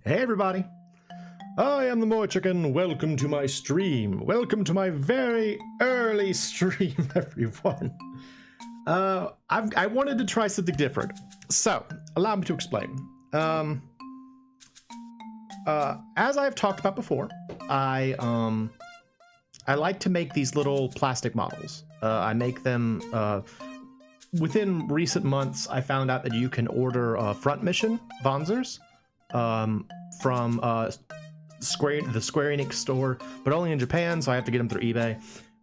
Hey everybody, I am the MoeChicken. Welcome to my stream. Welcome to my very early stream, everyone. I wanted to try something different, so allow me to explain. As I've talked about before, I like to make these little plastic models. I make them within recent months. I found out that you can order front mission Wanzers from the Square Enix store, but only in Japan, so I have to get them through eBay.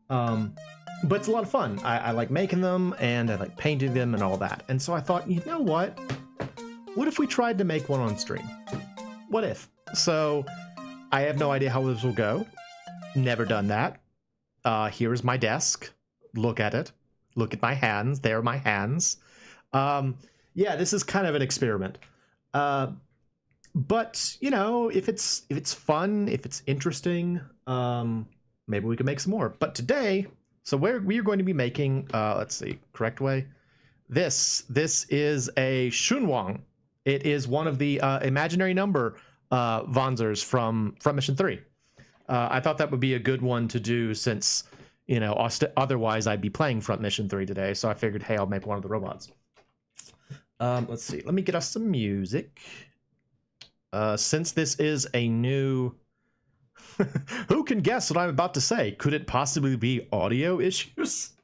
But it's a lot of fun. I like making them, and I like painting them and all that. And so I thought, you know what? What if we tried to make one on stream? What if? So I have no idea how this will go. Never done that. Here is my desk. Look at it. Look at my hands. There are my hands. Yeah, this is kind of an experiment. But you know, if it's fun, if it's interesting, maybe we can make some more. But today, so we are going to be making, let's see, correct way. This is a Shunwang. It is one of the imaginary number Wanzers from Mission 3. I thought that would be a good one to do since, you know, otherwise I'd be playing Front Mission 3 today. So I figured, hey, I'll make one of the robots. Let's see. Let me get us some music. Since this is a new... Who can guess what I'm about to say? Could it possibly be audio issues?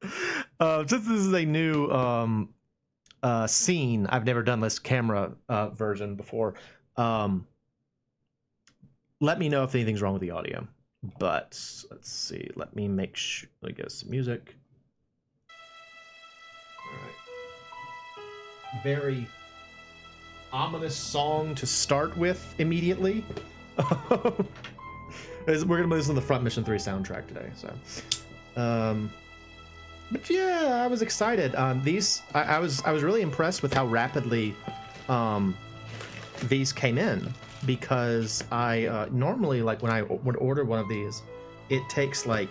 Since this is a new scene, I've never done this camera version before. Let me know if anything's wrong with the audio. But let's see. Let me make sure. Let me get some music. All right. Very ominous song to start with immediately. We're gonna listen to the Front Mission 3 soundtrack today. So, but yeah, I was excited. I was really impressed with how rapidly these came in, because I normally, like, when I would order one of these, it takes like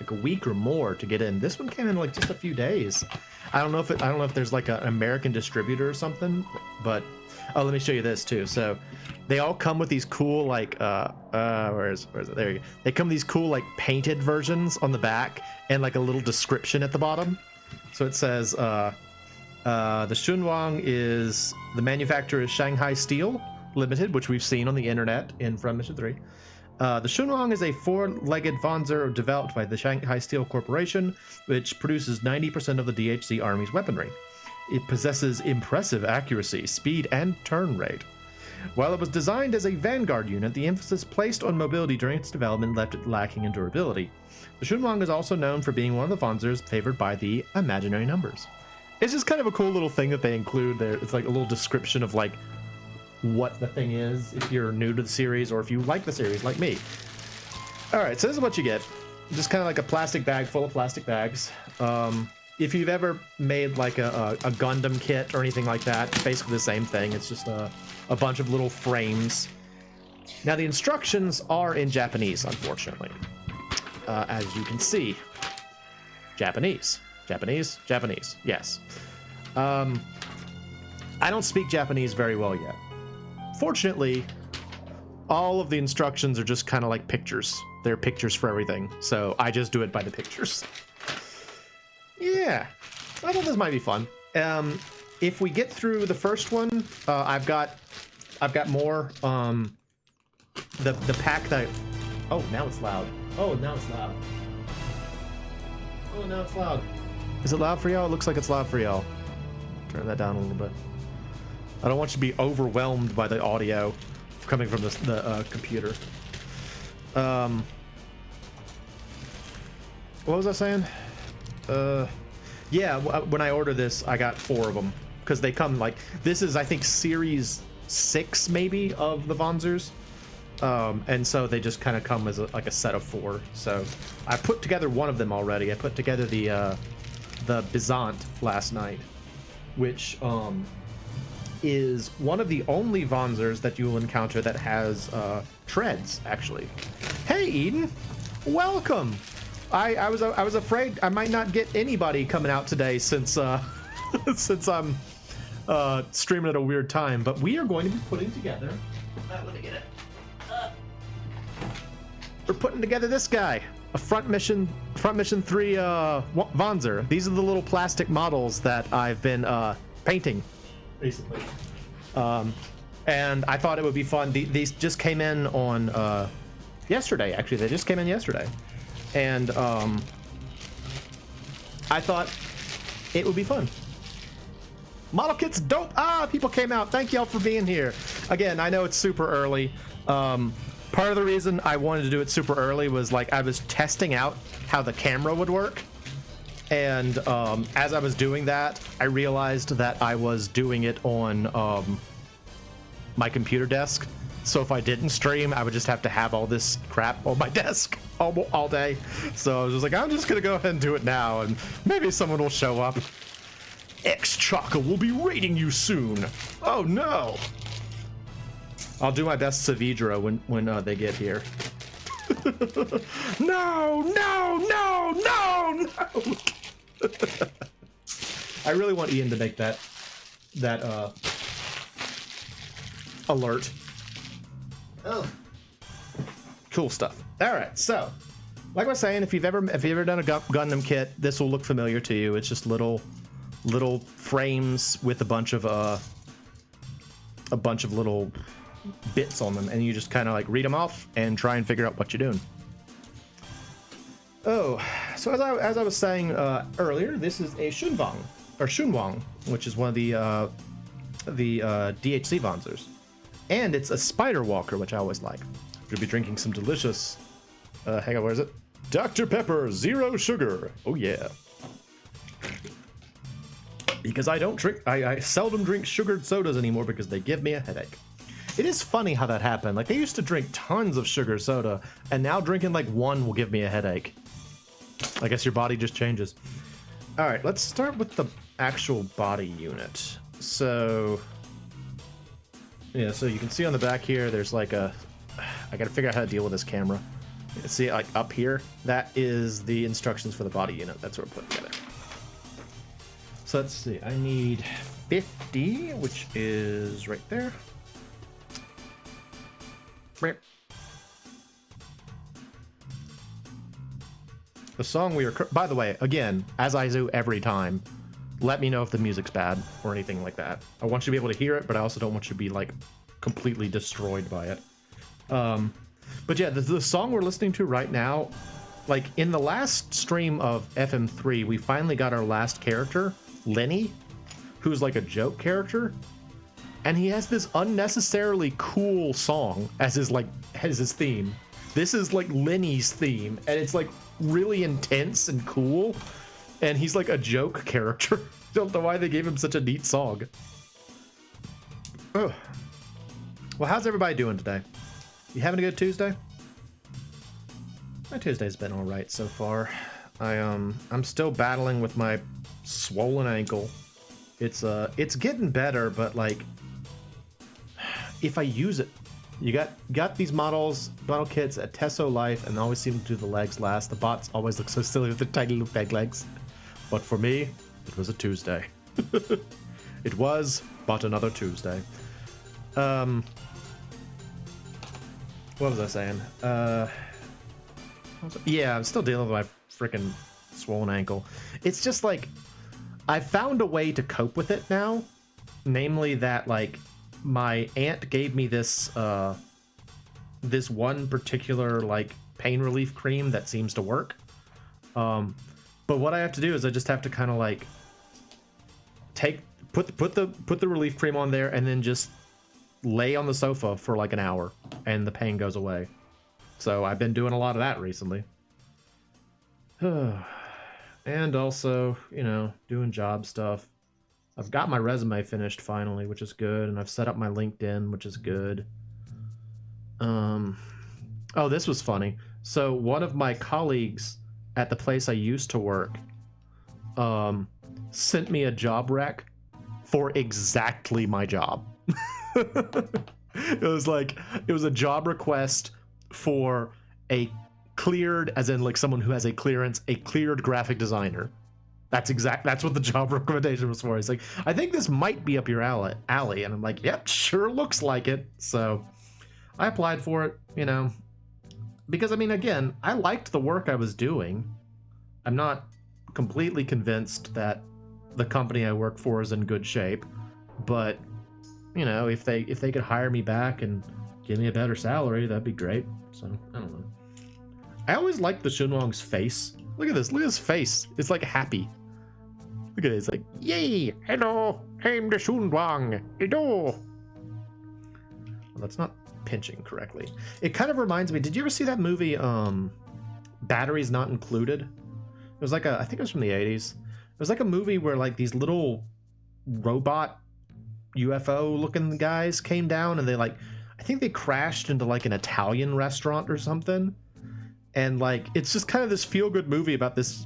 a week or more to get in. This one came in like just a few days. I don't know if there's like an American distributor or something, but oh, let me show you this too. So they all come with these cool, like where is it? There you go. They come with these cool, like, painted versions on the back and like a little description at the bottom. So it says the Shunwang is, the manufacturer is Shanghai Steel Limited, which we've seen on the internet in Front Mission 3. The Shunwang is a four-legged Wanzer developed by the Shanghai Steel Corporation, which produces 90% of the DHC Army's weaponry. It possesses impressive accuracy, speed, and turn rate. While it was designed as a vanguard unit, the emphasis placed on mobility during its development left it lacking in durability. The Shunwang is also known for being one of the Wanzers favored by the imaginary numbers. It's just kind of a cool little thing that they include there. It's like a little description of, like, what the thing is if you're new to the series, or if you like the series like me. All right, so this is what you get. Just kind of like a plastic bag full of plastic bags. If you've ever made like a Gundam kit or anything like that, it's basically the same thing. It's just a bunch of little frames. Now the instructions are in Japanese, unfortunately. As you can see, Japanese, yes. I don't speak Japanese very well yet. Fortunately, all of the instructions are just kind of like pictures. They're pictures for everything, so I just do it by the pictures. Yeah, I thought this might be fun. If we get through the first one, I've got more. The pack that. Oh, now it's loud. Oh, now it's loud. Oh, now it's loud. Is it loud for y'all? It looks like it's loud for y'all. Turn that down a little bit. I don't want you to be overwhelmed by the audio coming from the computer. What was I saying? Yeah, when I ordered this, I got 4 of them, because they come, like, this is, I think, series 6 maybe of the Wanzers, and so they just kind of come as like a set of 4. So I put together one of them already. I put together the Bizant last night, which is one of the only Wanzers that you will encounter that has treads, actually. Hey, Eden, welcome. I was afraid I might not get anybody coming out today since since I'm streaming at a weird time, but we are going to be putting together Let me get it. We're putting together this guy, a front mission 3 Wanzer. These are the little plastic models that I've been painting recently. And I thought it would be fun. These just came in on yesterday. Actually, they just came in yesterday, and I thought it would be fun. Model kit's dope. People came out. Thank y'all for being here. Again, I know it's super early. Part of the reason I wanted to do it super early was like I was testing out how the camera would work. And as I was doing that, I realized that I was doing it on my computer desk. So if I didn't stream, I would just have to have all this crap on my desk all day. So I was just like, I'm just going to go ahead and do it now, and maybe someone will show up. X-Chaka will be raiding you soon. Oh, no. I'll do my best Savidra when they get here. No, no, no, no, no. I really want Ian to make that alert. Oh, cool stuff. All right, so like I was saying, if you've ever done a Gundam kit, this will look familiar to you. It's just little frames with a bunch of little bits on them, and you just kind of like read them off and try and figure out what you're doing. Oh, so as I was saying earlier, this is a Shunwang, which is one of the DHC Wanzers. And it's a spider walker, which I always like. We'll be drinking some delicious, hang on, where is it? Dr. Pepper, 0 sugar. Oh yeah. Because I seldom drink sugared sodas anymore because they give me a headache. It is funny how that happened. Like, they used to drink tons of sugar soda, and now drinking like one will give me a headache. I guess your body just changes. All right, let's start with the actual body unit. So, yeah, so you can see on the back here, there's like I gotta figure out how to deal with this camera. See, like up here, that is the instructions for the body unit. That's what we're putting together. So let's see, I need 50, which is right there. Right. The song we are, by the way, again, as I do every time, let me know if the music's bad or anything like that. I want you to be able to hear it, but I also don't want you to be like completely destroyed by it. But yeah, the song we're listening to right now, like in the last stream of FM3, we finally got our last character, Lenny, who's like a joke character. And he has this unnecessarily cool song as his theme. This is like Lenny's theme, and it's like really intense and cool. And he's like a joke character. Don't know why they gave him such a neat song. Oh. Well, how's everybody doing today? You having a good Tuesday? My Tuesday's been all right so far. I'm still battling with my swollen ankle. It's getting better, but like, if I use it, you got these model kits at Tesso Life, and they always seem to do the legs last. The bots always look so silly with their tiny little peg legs. But for me, it was a Tuesday. It was but another Tuesday. What was I saying? Yeah, I'm still dealing with my freaking swollen ankle. It's just like, I found a way to cope with it now. Namely that, like, my aunt gave me this this one particular like pain relief cream that seems to work. But what I have to do is I just have to kind of like put the relief cream on there and then just lay on the sofa for like an hour and the pain goes away. So I've been doing a lot of that recently. And also, you know, doing job stuff. I've got my resume finished finally, which is good, and I've set up my LinkedIn, which is good. Oh, this was funny. So one of my colleagues at the place I used to work sent me a job rec for exactly my job. It was a job request for a cleared, as in like someone who has a clearance, a cleared graphic designer. That's what the job recommendation was for. He's like, I think this might be up your alley. And I'm like, yep, sure looks like it. So I applied for it, you know, because I mean, again, I liked the work I was doing. I'm not completely convinced that the company I work for is in good shape, but you know, if they could hire me back and give me a better salary, that'd be great. So I don't know. I always liked the Shunwang's face. Look at this. Look at his face. It's like happy. Look at it. It's like, yay! Hello, I'm the Shunwang. Hello. Well, that's not pinching correctly. It kind of reminds me. Did you ever see that movie? Batteries Not Included. It was like I think it was from the 80s. It was like a movie where like these little robot UFO looking guys came down and they like, I think they crashed into like an Italian restaurant or something. And like, it's just kind of this feel good movie about this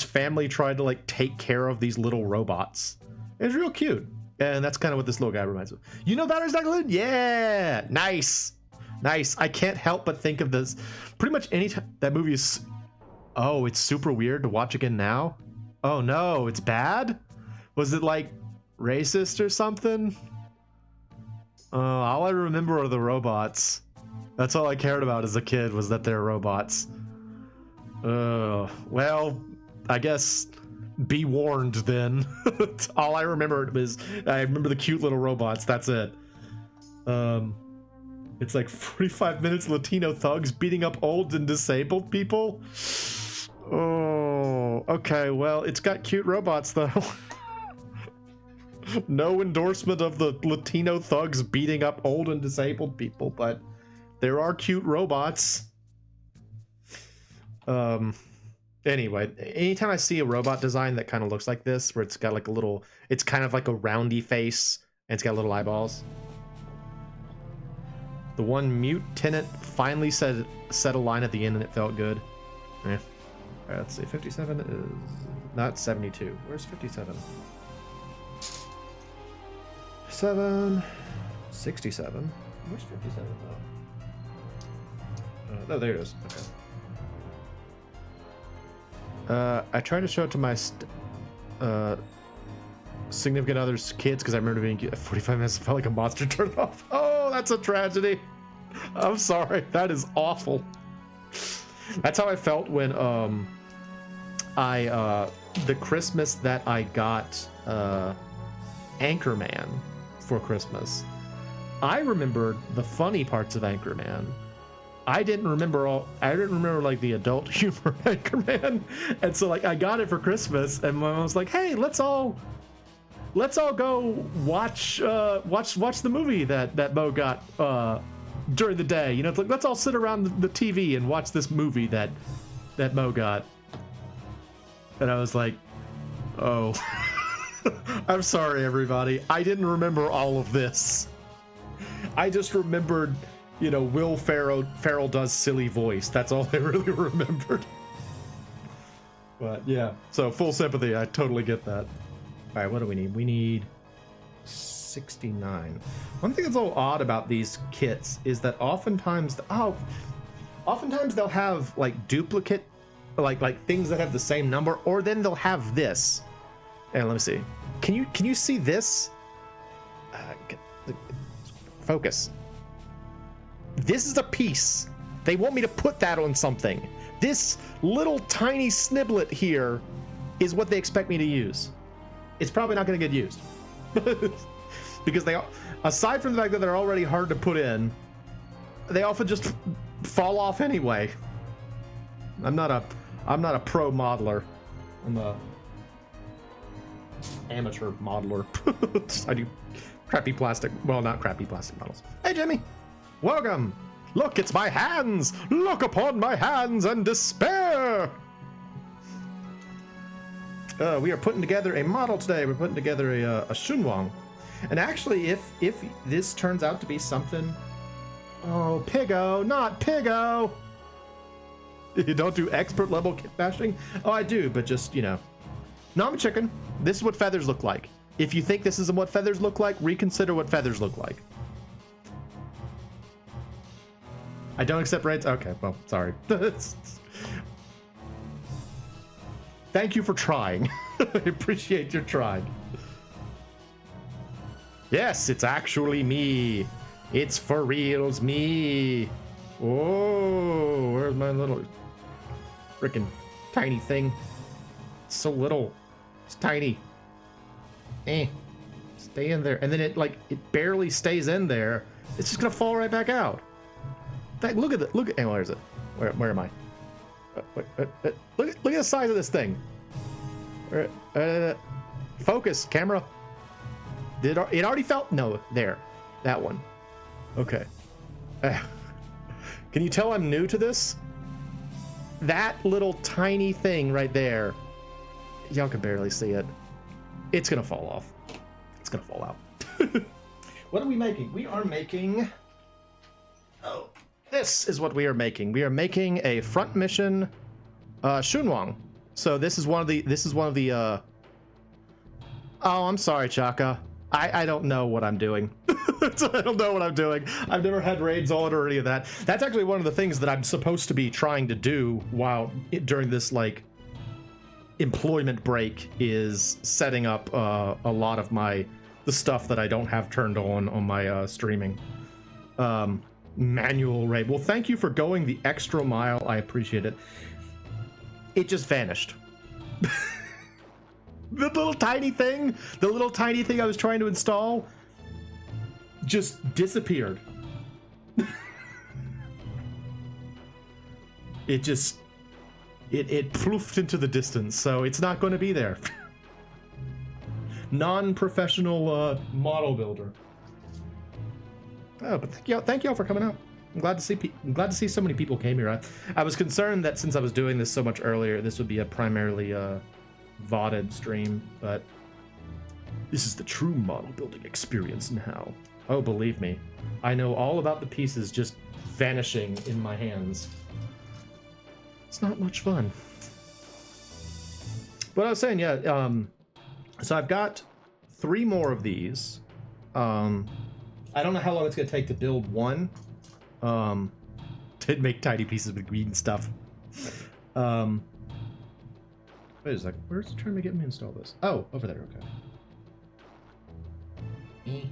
family trying to like take care of these little robots. It's real cute. And that's kind of what this little guy reminds me of. You know Batteries Not Included? Yeah. Nice. Nice. I can't help but think of this. Pretty much any time that movie is, oh, it's super weird to watch again now. Oh no, it's bad? Was it like racist or something? All I remember are the robots. That's all I cared about as a kid, was that they're robots. Well, I guess be warned then. All I remembered was, I remember the cute little robots, that's it. It's like 45 minutes Latino thugs beating up old and disabled people. Oh, okay, well, it's got cute robots though. No endorsement of the Latino thugs beating up old and disabled people, but there are cute robots. Anyway, anytime I see a robot design that kind of looks like this, where it's got like a little, it's kind of like a roundy face and it's got little eyeballs. The one mute tenant finally said a line at the end and it felt good. Yeah. All right, let's see. 57 is not 72. Where's 57? 67. Where's 57 though? Oh, there it is. Okay. I tried to show it to my significant other's kids because I remember being 45 minutes felt like a monster turned off. Oh, that's a tragedy. I'm sorry. That is awful. That's how I felt when the Christmas that I got Anchorman for Christmas. I remembered the funny parts of Anchorman. I didn't remember like the adult humor of Anchorman. And so like I got it for Christmas and my mom was like, "Hey, let's all go watch the movie that Mo got during the day. You know, it's like let's all sit around the TV and watch this movie that Mo got." And I was like, "Oh." I'm sorry, everybody. I didn't remember all of this. I just remembered, you know, Will Ferrell does silly voice. That's all I really remembered. But yeah, so full sympathy. I totally get that. All right, what do we need? We need 69. One thing that's a little odd about these kits is that oftentimes they'll have like duplicate, like things that have the same number, or then they'll have this. And let me see. Can you see this? Focus. This is a piece. They want me to put that on something. This little tiny sniblet here is what they expect me to use. It's probably not going to get used. Because they, aside from the fact that they're already hard to put in, they often just fall off anyway. I'm not a pro modeler. I'm a amateur modeler. I do crappy plastic, well, not crappy plastic models. Hey, Jimmy. Welcome. Look, it's my hands. Look upon my hands and despair. We are putting together a model today. We're putting together a Shunwang. And actually, if this turns out to be something... Oh, Piggo, not Piggo. You don't do expert level kit bashing? Oh, I do, but just, you know. No, I'm a chicken. This is what feathers look like. If you think this isn't what feathers look like, reconsider what feathers look like. I don't accept rates? Okay, well, sorry. Thank you for trying. I appreciate your trying. Yes, it's actually me. It's for reals, me. Oh, where's my little freaking tiny thing? It's so little. It's tiny. Stay in there. And then it barely stays in there. It's just gonna fall right back out. Look at it. Look at. Hey, where is it? Where am I? Look at the size of this thing. Focus, camera. It already felt. No, there. That one. Okay. Can you tell I'm new to this? That little tiny thing right there. Y'all can barely see it. It's gonna fall off. It's gonna fall out. What are we making? We are making... Oh, this is what we are making. We are making a front mission Shunwang. So this is one of the Oh, I'm sorry, Chaka. I don't know what I'm doing. I don't know what I'm doing. I've never had raids on or any of that. That's actually one of the things that I'm supposed to be trying to do during this employment break, is setting up a lot of the stuff that I don't have turned on my streaming. Manual raid. Well, thank you for going the extra mile. I appreciate it. It just vanished. The little tiny thing I was trying to install just disappeared. It ploofed into the distance, so it's not going to be there. Non-professional model builder. Oh, but thank y'all for coming out. I'm glad to see so many people came here. I was concerned that since I was doing this so much earlier, this would be a primarily VODed stream, but this is the true model building experience now. Oh, believe me, I know all about the pieces just vanishing in my hands. It's not much fun. But I was saying, yeah, so I've got 3 more of these. I don't know how long it's gonna take to build one. To make tiny pieces with green stuff. Wait a sec, where's it trying to get me to install this? Oh, over there, okay.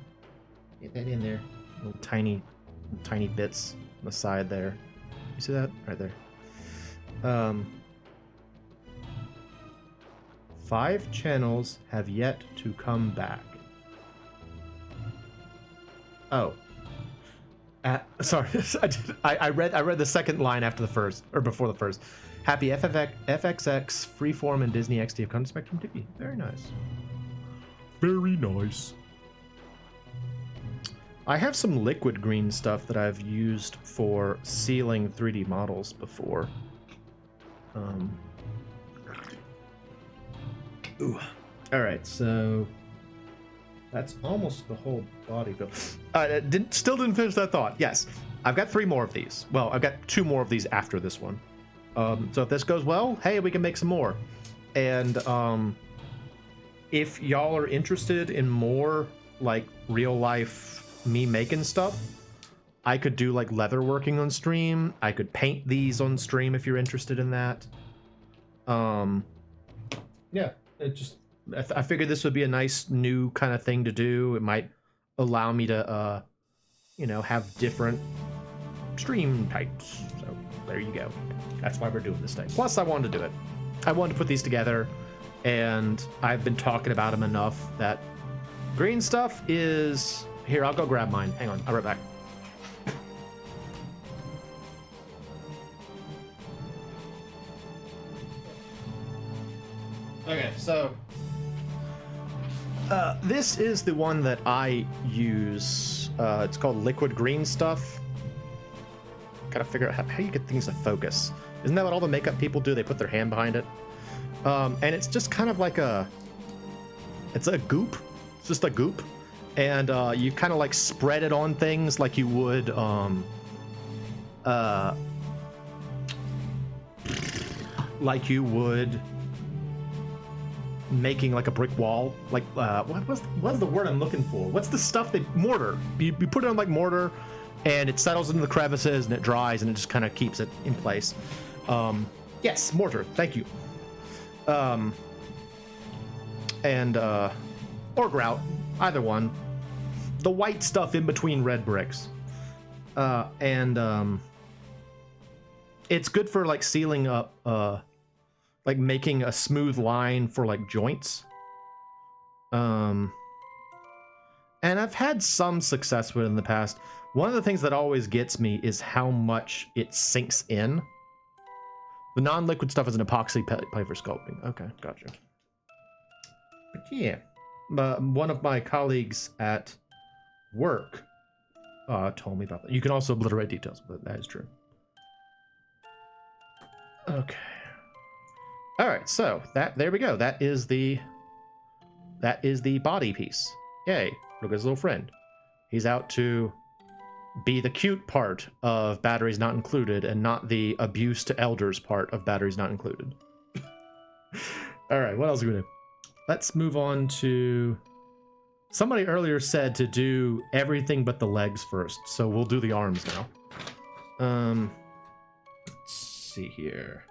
Get that in there. Little tiny bits on the side there. You see that? Right there. 5 channels have yet to come back. Oh. Sorry, I read the second line after the first, or before the first. Happy FXX, Freeform, and Disney XD have come to Spectrum TV. Very nice. Very nice. I have some liquid green stuff that I've used for sealing 3D models before. Ooh. All right, so that's almost the whole body build. Still didn't finish that thought. Yes, I've got 3 more of these. Well, I've got 2 more of these after this one. So if this goes well, hey, we can make some more. And if y'all are interested in more real life me making stuff, I could do leather working on stream. I could paint these on stream if you're interested in that. Yeah, I figured this would be a nice new kind of thing to do. It might allow me to have different stream types. So there you go. That's why we're doing this thing. Plus, I wanted to do it. I wanted to put these together, and I've been talking about them enough that green stuff is... Here, I'll go grab mine. Hang on, I'll be right back. Okay, so... this is the one that I use. It's called liquid green stuff. Gotta figure out how you get things to focus. Isn't that what all the makeup people do? They put their hand behind it. And it's just kind of like it's a goop. It's just a goop. And you kind of spread it on things like you would making a brick wall. What's the word I'm looking for? What's the stuff mortar. You put it on mortar, and it settles into the crevices and it dries and it just kind of keeps it in place. Yes, mortar. Thank you. And or grout, either one. the white stuff in between red bricks. And it's good for like sealing up, like making a smooth line for like joints. And I've had some success with it in the past. One of the things that always gets me is how much it sinks in. The non-liquid stuff is an epoxy pipe for sculpting. Okay, gotcha. But yeah, one of my colleagues at work told me about that. You can also obliterate details, but that is true. Okay. All right, so there we go. That is the body piece. Yay! Look at his little friend. He's out to be the cute part of batteries not included and not the abuse to elders part of batteries not included. All right, what else are we gonna do? Let's move on to... Somebody earlier said to do everything but the legs first, so we'll do the arms now. Let's see here.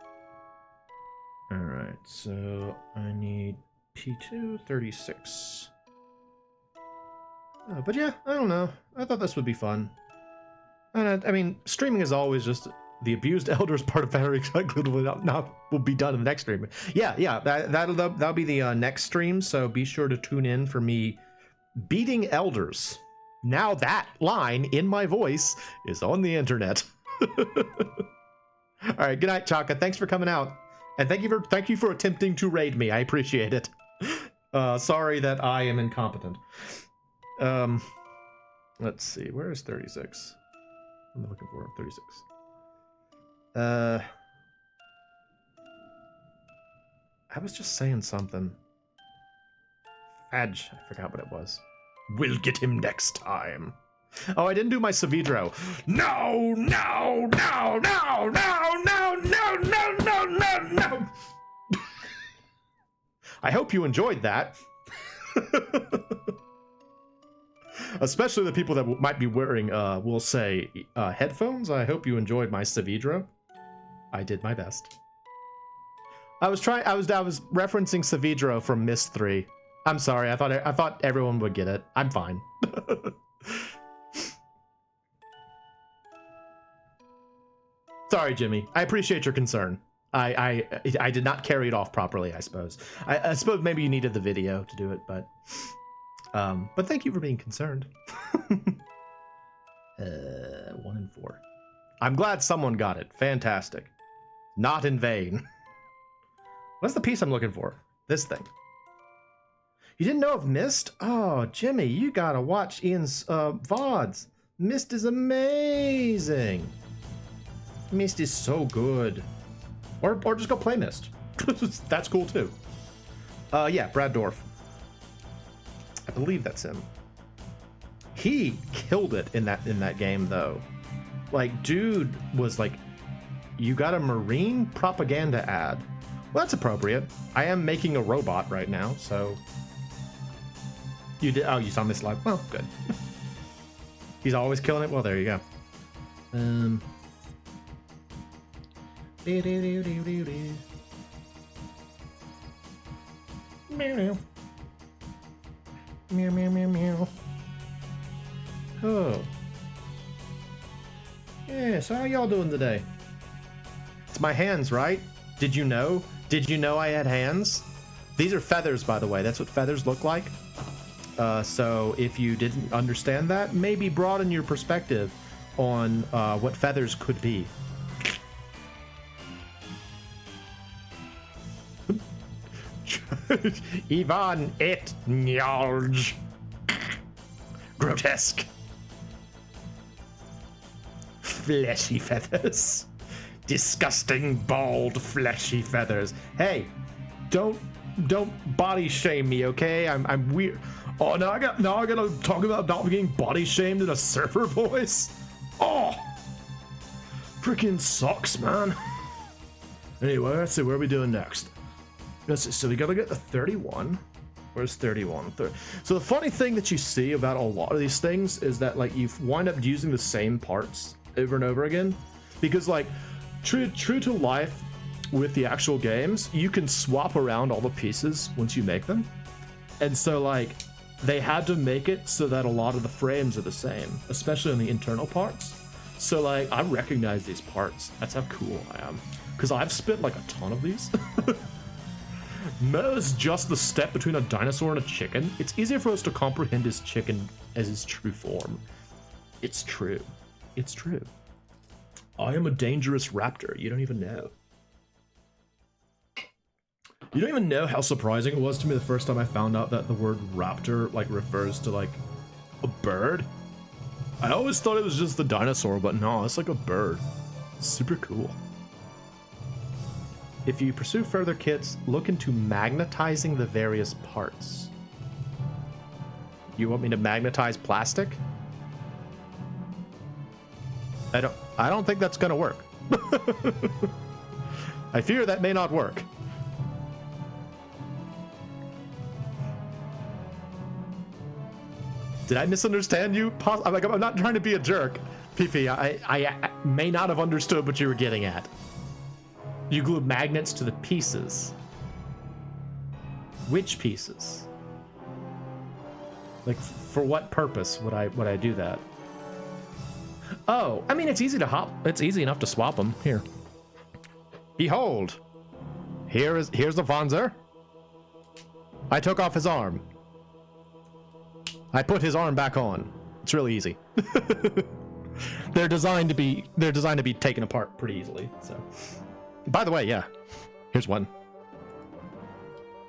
All right, so I need P2 36. But yeah, I don't know. I thought this would be fun. And I mean, streaming is always just the abused elders part of battery included will be done in the next stream. Yeah, that'll be the next stream. So be sure to tune in for me beating elders. Now that line in my voice is on the internet. All right, good night, Chaka. Thanks for coming out, and thank you for attempting to raid me. I appreciate it. Sorry that I am incompetent. Let's see. Where is 36? I'm looking for 36. I was just saying something. Fadge. I forgot what it was. We'll get him next time. Oh, I didn't do my Savidro. No, no, no, no, no, no, no, no, no, no, no. I hope you enjoyed that. Especially the people that might be wearing, we'll say, headphones. I hope you enjoyed my Savidro. I did my best. I was referencing Savidro from Myst 3. I'm sorry. I thought everyone would get it. I'm fine. Sorry, Jimmy. I appreciate your concern. I did not carry it off properly, I suppose. I suppose maybe you needed the video to do it, but thank you for being concerned. 1 and 4. I'm glad someone got it. Fantastic. Not in vain. What's the piece I'm looking for? This thing. You didn't know of Myst? Oh, Jimmy, you gotta watch Ian's VODs. Myst is amazing. Myst is so good. Or just go play Myst. That's cool too. Yeah, Brad Dorff. I believe that's him. He killed it in that game though. Like, dude was like, you got a Marine propaganda ad. Well, that's appropriate. I am making a robot right now, so. You did? Oh, you saw Myst live. Well, good. He's always killing it. Well, there you go. Meow. Meow, meow, meow, meow. Oh. Yeah, so how y'all doing today? It's my hands, right? Did you know? Did you know I had hands? These are feathers, by the way. That's what feathers look like. So if you didn't understand that, maybe broaden your perspective on what feathers could be. Ivan et Nyalj. Grotesque. Fleshy feathers. Disgusting, bald, fleshy feathers. Hey, don't body shame me, okay? I'm weird. Oh, now I gotta talk about not getting body shamed in a surfer voice. Oh, freaking sucks, man. Anyway, let's see, what are we doing next? So we gotta get the 31. Where's 31? So the funny thing that you see about a lot of these things is that like you wind up using the same parts over and over again, because like true to life with the actual games, you can swap around all the pieces once you make them. And so like they had to make it so that a lot of the frames are the same, especially on the internal parts. So like, I recognize these parts. That's how cool I am. Because I've spit like a ton of these. Moe is just the step between a dinosaur and a chicken. It's easier for us to comprehend his chicken as his true form. It's true. It's true. I am a dangerous raptor. You don't even know. You don't even know how surprising it was to me the first time I found out that the word raptor like refers to like a bird. I always thought it was just the dinosaur, but no, it's like a bird. It's super cool. If you pursue further kits, look into magnetizing the various parts. You want me to magnetize plastic? I don't think that's gonna work. I fear that may not work. Did I misunderstand you? I'm not trying to be a jerk, PP. I may not have understood what you were getting at. You glue magnets to the pieces. Which pieces? Like, for what purpose would I do that? Oh, I mean, it's easy enough to swap them. Here. Behold. Here's the Wanzer. I took off his arm. I put his arm back on. It's really easy. They're designed to be taken apart pretty easily. So, by the way, yeah, here's one.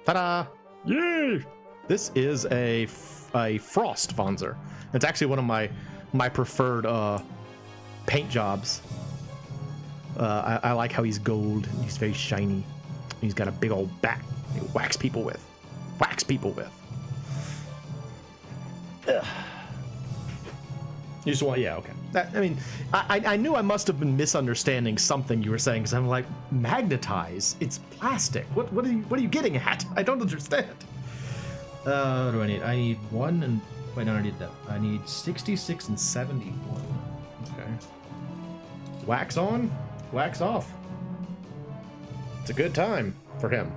Ta-da! Yay! This is a frost Wanzer. It's actually one of my preferred paint jobs. I like how he's gold. And he's very shiny. He's got a big old bat. He whacks people with. Ugh. You just want, yeah, okay. I knew I must have been misunderstanding something you were saying, because I'm like, magnetize? It's plastic. What are you getting at? I don't understand. What do I need? I need one and wait, no, I need that. I need 66 and 71. Okay. Wax on, wax off. It's a good time for him.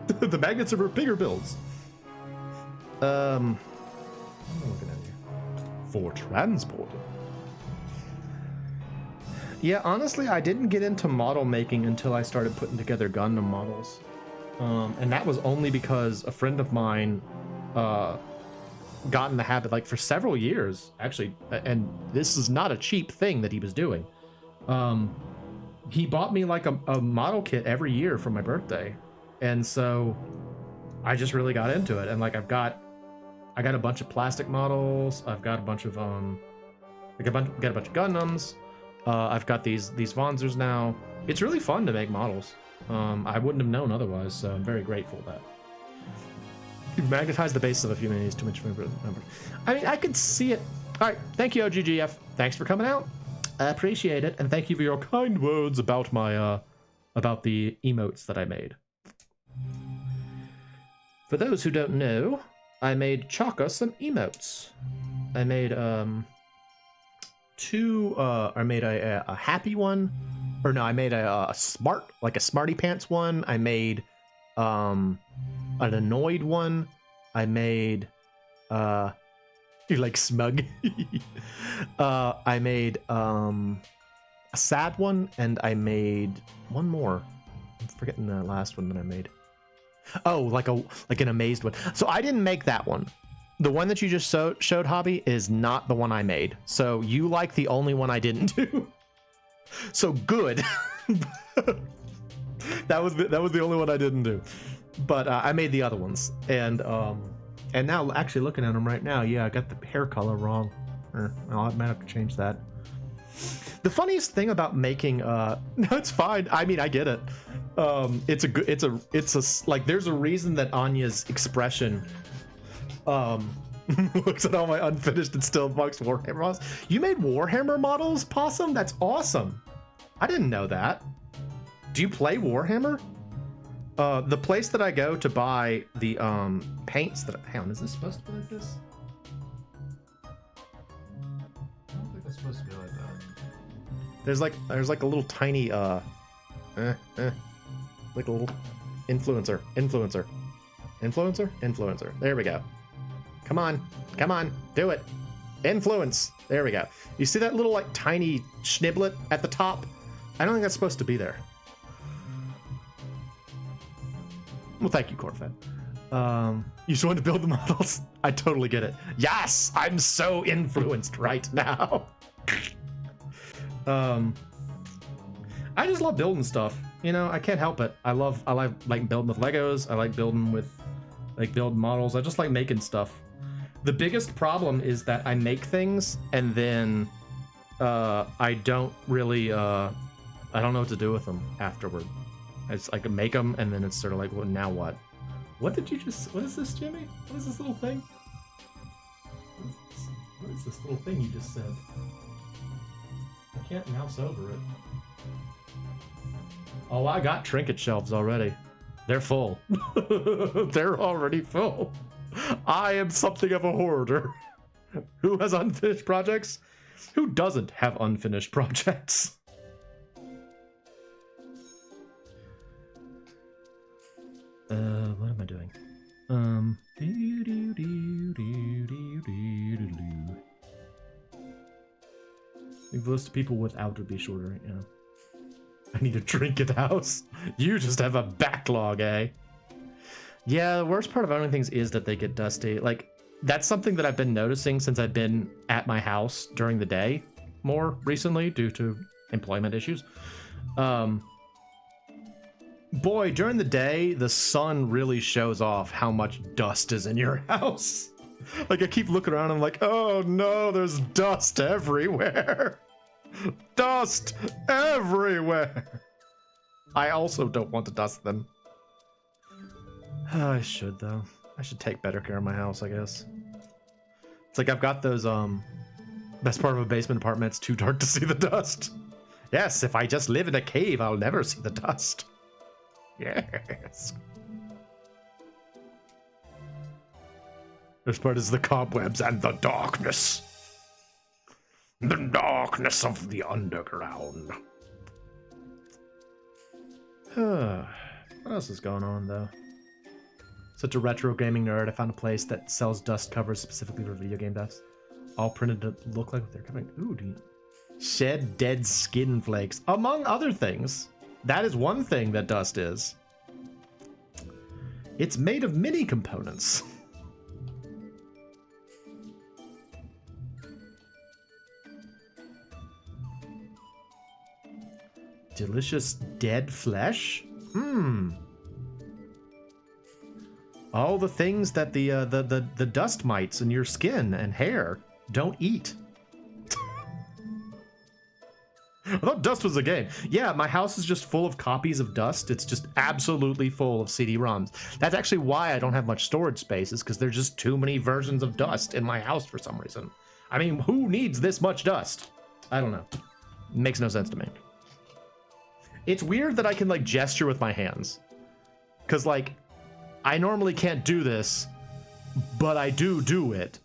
The magnets are for bigger builds. What am I looking at here? For transporting. Yeah, honestly, I didn't get into model making until I started putting together Gundam models. And that was only because a friend of mine got in the habit, like, for several years, actually, and this is not a cheap thing that he was doing. He bought me, like, a model kit every year for my birthday. And so I just really got into it. And, like, I got a bunch of plastic models. I've got a bunch of got a bunch of Gundams. I've got these Wanzers now. It's really fun to make models. I wouldn't have known otherwise, so I'm very grateful that you magnetize the base of a few minis too much for number. I mean, I could see it. All right, thank you, OGGF. Thanks for coming out. I appreciate it, and thank you for your kind words about my about the emotes that I made. For those who don't know, I made Chaka some emotes. I made I made a happy one, or no, I made a smart, like a smarty pants one. I made an annoyed one. I made you're like smug. I made a sad one, and I made one more. I'm forgetting the last one that I made. Oh, like an amazed one. So I didn't make that one. The one that you just showed, Hobby, is not the one I made. So you like the only one I didn't do. So good. That was the only one I didn't do. But I made the other ones, and now actually looking at them right now, yeah, I got the hair color wrong. I might have to change that. The funniest thing about making no, it's fine. I mean, I get it. It's like, there's a reason that Anya's expression looks at all my unfinished and still amongst Warhammer models. You made Warhammer models, Possum? That's awesome. I didn't know that. Do you play Warhammer? The place that I go to buy the paints that hang on, is this supposed to be like this? I don't think it's supposed to be like that. There's like a little tiny like a little influencer. There we go. Come on. Come on. Do it. Influence. There we go. You see that little, like, tiny schniblet at the top? I don't think that's supposed to be there. Well, thank you, Corfed. You just want to build the models? I totally get it. Yes! I'm so influenced right now. I just love building stuff. You know, I can't help it. I like building with Legos. I like building with, building models. I just like making stuff. The biggest problem is that I make things and then I don't really, I don't know what to do with them afterward. I can make them and then it's sort of like, well, now what? What is this, Jimmy? What is this little thing? What is this little thing you just said? I can't mouse over it. Oh, I got trinket shelves already. They're full. They're already full. I am something of a hoarder. Who has unfinished projects? Who doesn't have unfinished projects? What am I doing? Leave list of people without would be shorter, yeah. I need a trinket house. You just have a backlog, eh? Yeah, the worst part of owning things is that they get dusty. Like, that's something that I've been noticing since I've been at my house during the day more recently due to employment issues. Boy, during the day, the sun really shows off how much dust is in your house. Like, I keep looking around and I'm like, oh no, there's dust everywhere. Dust everywhere. I also don't want to dust them. I should, though. I should take better care of my house, I guess. It's like I've got those, best part of a basement apartment, it's too dark to see the dust. Yes, if I just live in a cave, I'll never see the dust. Yes. This part is the cobwebs and the darkness. The darkness of the underground. What else is going on, though? Such a retro gaming nerd, I found a place that sells dust covers specifically for video game devs. All printed to look like what they're coming. Ooh, dude. Shed dead skin flakes, among other things. That is one thing that dust is. It's made of mini components. Delicious dead flesh? All the things that the dust mites in your skin and hair don't eat. I thought dust was a game. Yeah, my house is just full of copies of dust. It's just absolutely full of CD-ROMs. That's actually why I don't have much storage space, is because there's just too many versions of dust in my house for some reason. I mean, who needs this much dust? I don't know. It makes no sense to me. It's weird that I can, like, gesture with my hands. Because, like, I normally can't do this, but I do it,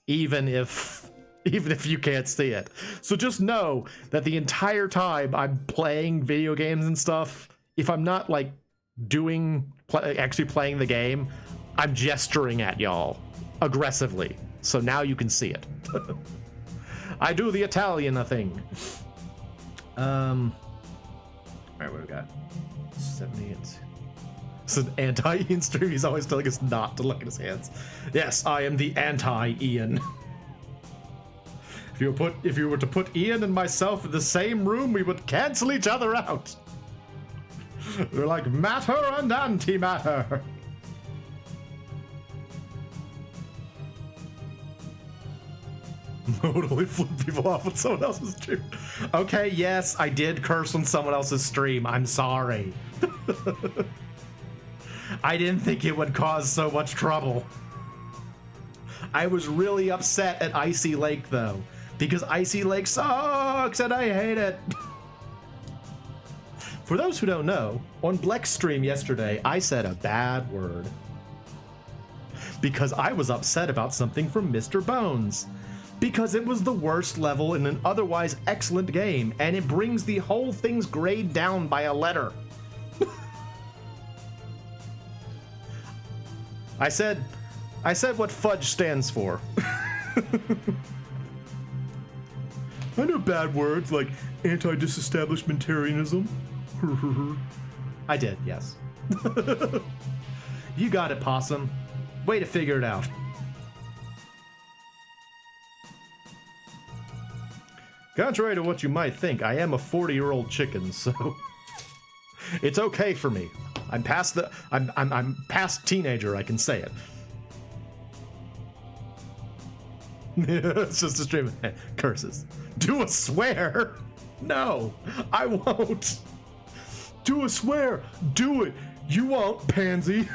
even if you can't see it. So just know that the entire time I'm playing video games and stuff, if I'm not, like, actually playing the game, I'm gesturing at y'all aggressively. So now you can see it. I do the Italian thing. Alright, what do we got? 70. It's an anti-Ian stream. He's always telling us not to look at his hands. Yes, I am the anti-Ian. If you were to put Ian and myself in the same room, we would cancel each other out. We're like matter and antimatter. Totally flip people off on someone else's stream. Okay, yes, I did curse on someone else's stream. I'm sorry. I didn't think it would cause so much trouble. I was really upset at Icy Lake, though, because Icy Lake sucks and I hate it. For those who don't know, on Bleck's stream yesterday, I said a bad word. Because I was upset about something from Mr. Bones. Because it was the worst level in an otherwise excellent game, and it brings the whole thing's grade down by a letter. I said, I said what fudge stands for. I know bad words like anti-disestablishmentarianism. I did, yes. You got it, Possum. Way to figure it out. Contrary to what you might think, I am a 40-year-old chicken, so it's okay for me. I'm past teenager, I can say it. It's just a stream of curses. Do a swear? No, I won't. Do a swear. Do it. You won't, pansy.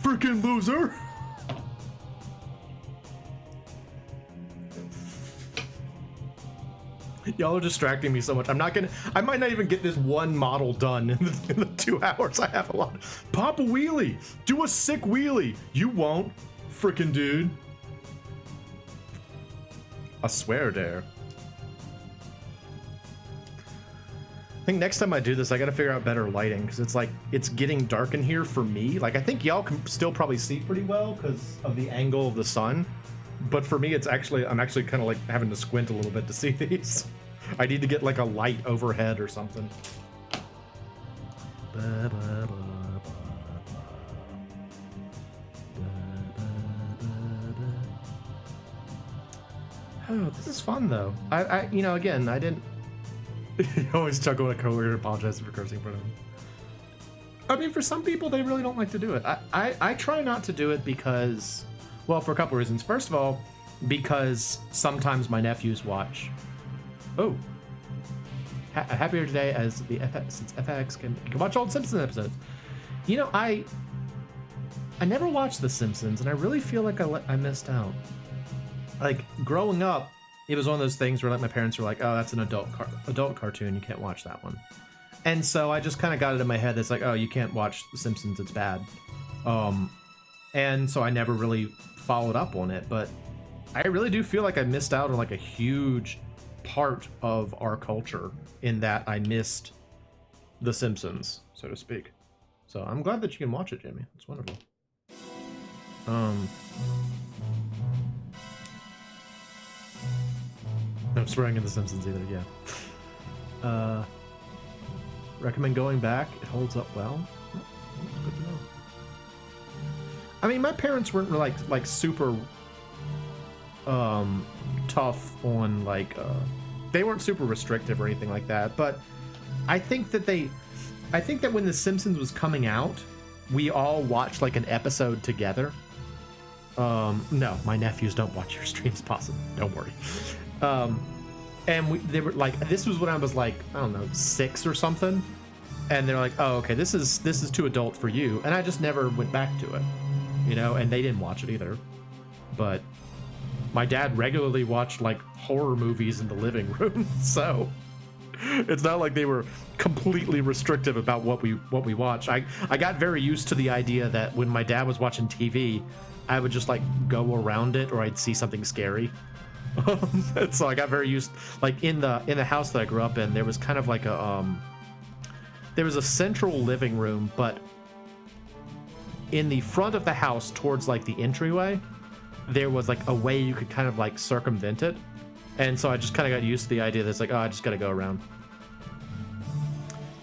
Freaking loser. Y'all are distracting me so much. I might not even get this one model done in the 2 hours I have a lot. Pop a wheelie. Do a sick wheelie. You won't, freaking dude. A swear dare. I think next time I do this, I gotta figure out better lighting, because it's like, it's getting dark in here for me. Like, I think y'all can still probably see pretty well because of the angle of the sun. But for me, I'm actually kind of like having to squint a little bit to see these. I need to get like a light overhead or something. Oh, this is fun though. You know, again, I didn't. You always chuckle when a coworker apologizes for cursing in front of him. I mean, for some people, they really don't like to do it. I try not to do it because, well, for a couple reasons. First of all, because sometimes my nephews watch. Oh, happier today as since FX can watch old Simpsons episodes. You know, I never watched The Simpsons, and I really feel like I missed out. Like, growing up, it was one of those things where like my parents were like, oh, that's an adult cartoon, you can't watch that one. And so I just kind of got it in my head that's like, oh, you can't watch The Simpsons, it's bad. And so I never really followed up on it, but I really do feel like I missed out on like a huge part of our culture in that I missed The Simpsons, so to speak. So I'm glad that you can watch it, Jimmy. It's wonderful. No swearing in The Simpsons either, yeah. Recommend going back. It holds up well. Oh, good to know. I mean, my parents weren't like super tough on like they weren't super restrictive or anything like that, but I think that when The Simpsons was coming out, we all watched like an episode together. No, my nephews don't watch your streams, possible. Don't worry. And they were like, this was when I was like, I don't know, 6 or something, and they're like, oh, okay, this is too adult for you, and I just never went back to it, you know, and they didn't watch it either. But my dad regularly watched like horror movies in the living room, so it's not like they were completely restrictive about what we watched. I got very used to the idea that when my dad was watching TV, I would just like go around it, or I'd see something scary. And so I got very used, like in the house that I grew up in, there was kind of like there was a central living room, but in the front of the house towards like the entryway, there was like a way you could kind of like circumvent it. And so I just kind of got used to the idea that it's like, oh, I just got to go around.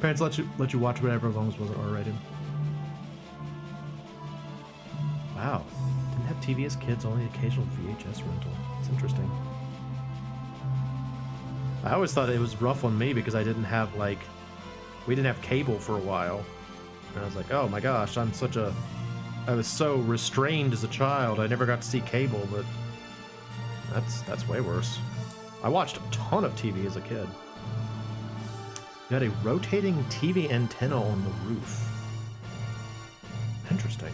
Parents let you watch whatever as long as it wasn't R-rated. Wow. Didn't have TV as kids, only occasional VHS rental. It's interesting. I always thought it was rough on me because we didn't have cable for a while. And I was like, oh my gosh, I was so restrained as a child. I never got to see cable, but that's way worse. I watched a ton of TV as a kid. You had a rotating TV antenna on the roof. Interesting.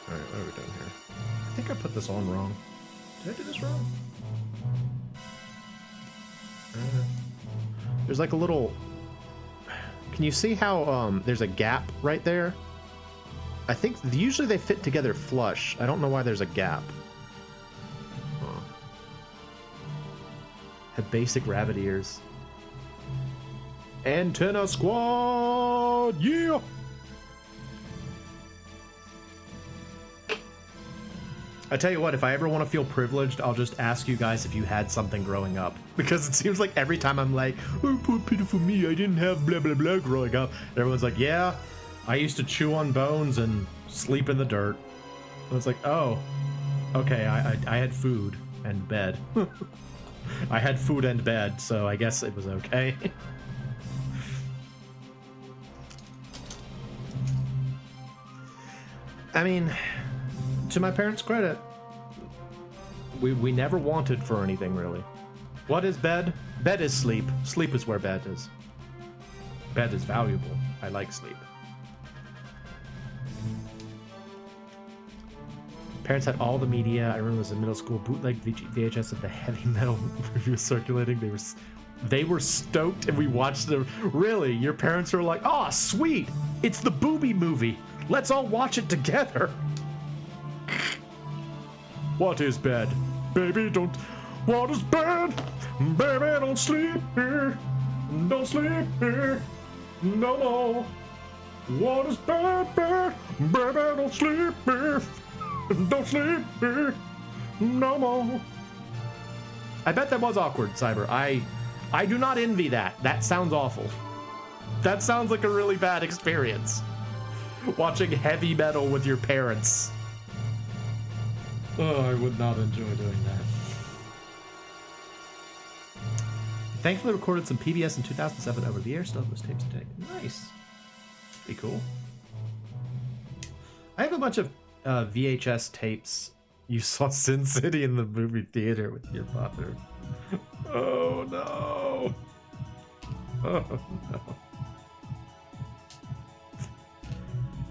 Alright, what are we doing here? I think I put this on wrong. Did I do this wrong? There's like a little... Can you see how there's a gap right there? I think usually they fit together flush. I don't know why there's a gap. Huh. Have basic rabbit ears. Antenna squad! Yeah! I tell you what, if I ever want to feel privileged, I'll just ask you guys if you had something growing up. Because it seems like every time I'm like, oh, poor pitiful me, I didn't have blah blah blah growing up. Everyone's like, yeah, I used to chew on bones and sleep in the dirt. And it's like, oh, okay, I had food and bed. I had food and bed, so I guess it was okay. I mean, to my parents' credit, we never wanted for anything, really. What is bed? Bed is sleep. Sleep is where bed is. Bed is valuable. I like sleep. Parents had all the media. I remember it was in middle school, bootleg VHS of the heavy metal review circulating. They were stoked, and we watched them. Really, your parents were like, "Oh, sweet! It's the Booby movie. Let's all watch it together." What is bed? Baby, don't. What is bed? Baby, don't sleep here. Don't sleep here. No more. What is bed, bed? Baby, don't sleep here. Don't sleep here. No more. I bet that was awkward, Cyber. I do not envy that. That sounds awful. That sounds like a really bad experience. Watching heavy metal with your parents. Oh, I would not enjoy doing that. Thankfully recorded some PBS in 2007 over the air. Still have those tapes today. Nice. Be cool. I have a bunch of VHS tapes. You saw Sin City in the movie theater with your father. Oh no. Oh no.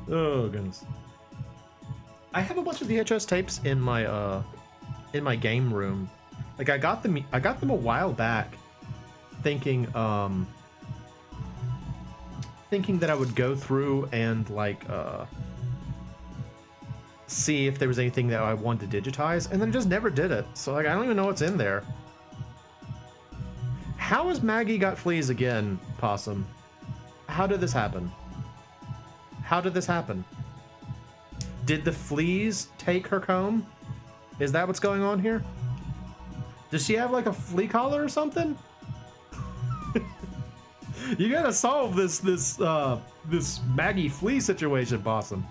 Oh goodness. I have a bunch of VHS tapes in my game room. Like I got them a while back, thinking that I would go through and like see if there was anything that I wanted to digitize, and then just never did it. So like I don't even know what's in there. How has Maggie got fleas again, Possum? How did this happen? How did this happen? Did the fleas take her comb? Is that what's going on here? Does she have like a flea collar or something? You gotta solve this Maggie flea situation, Possum.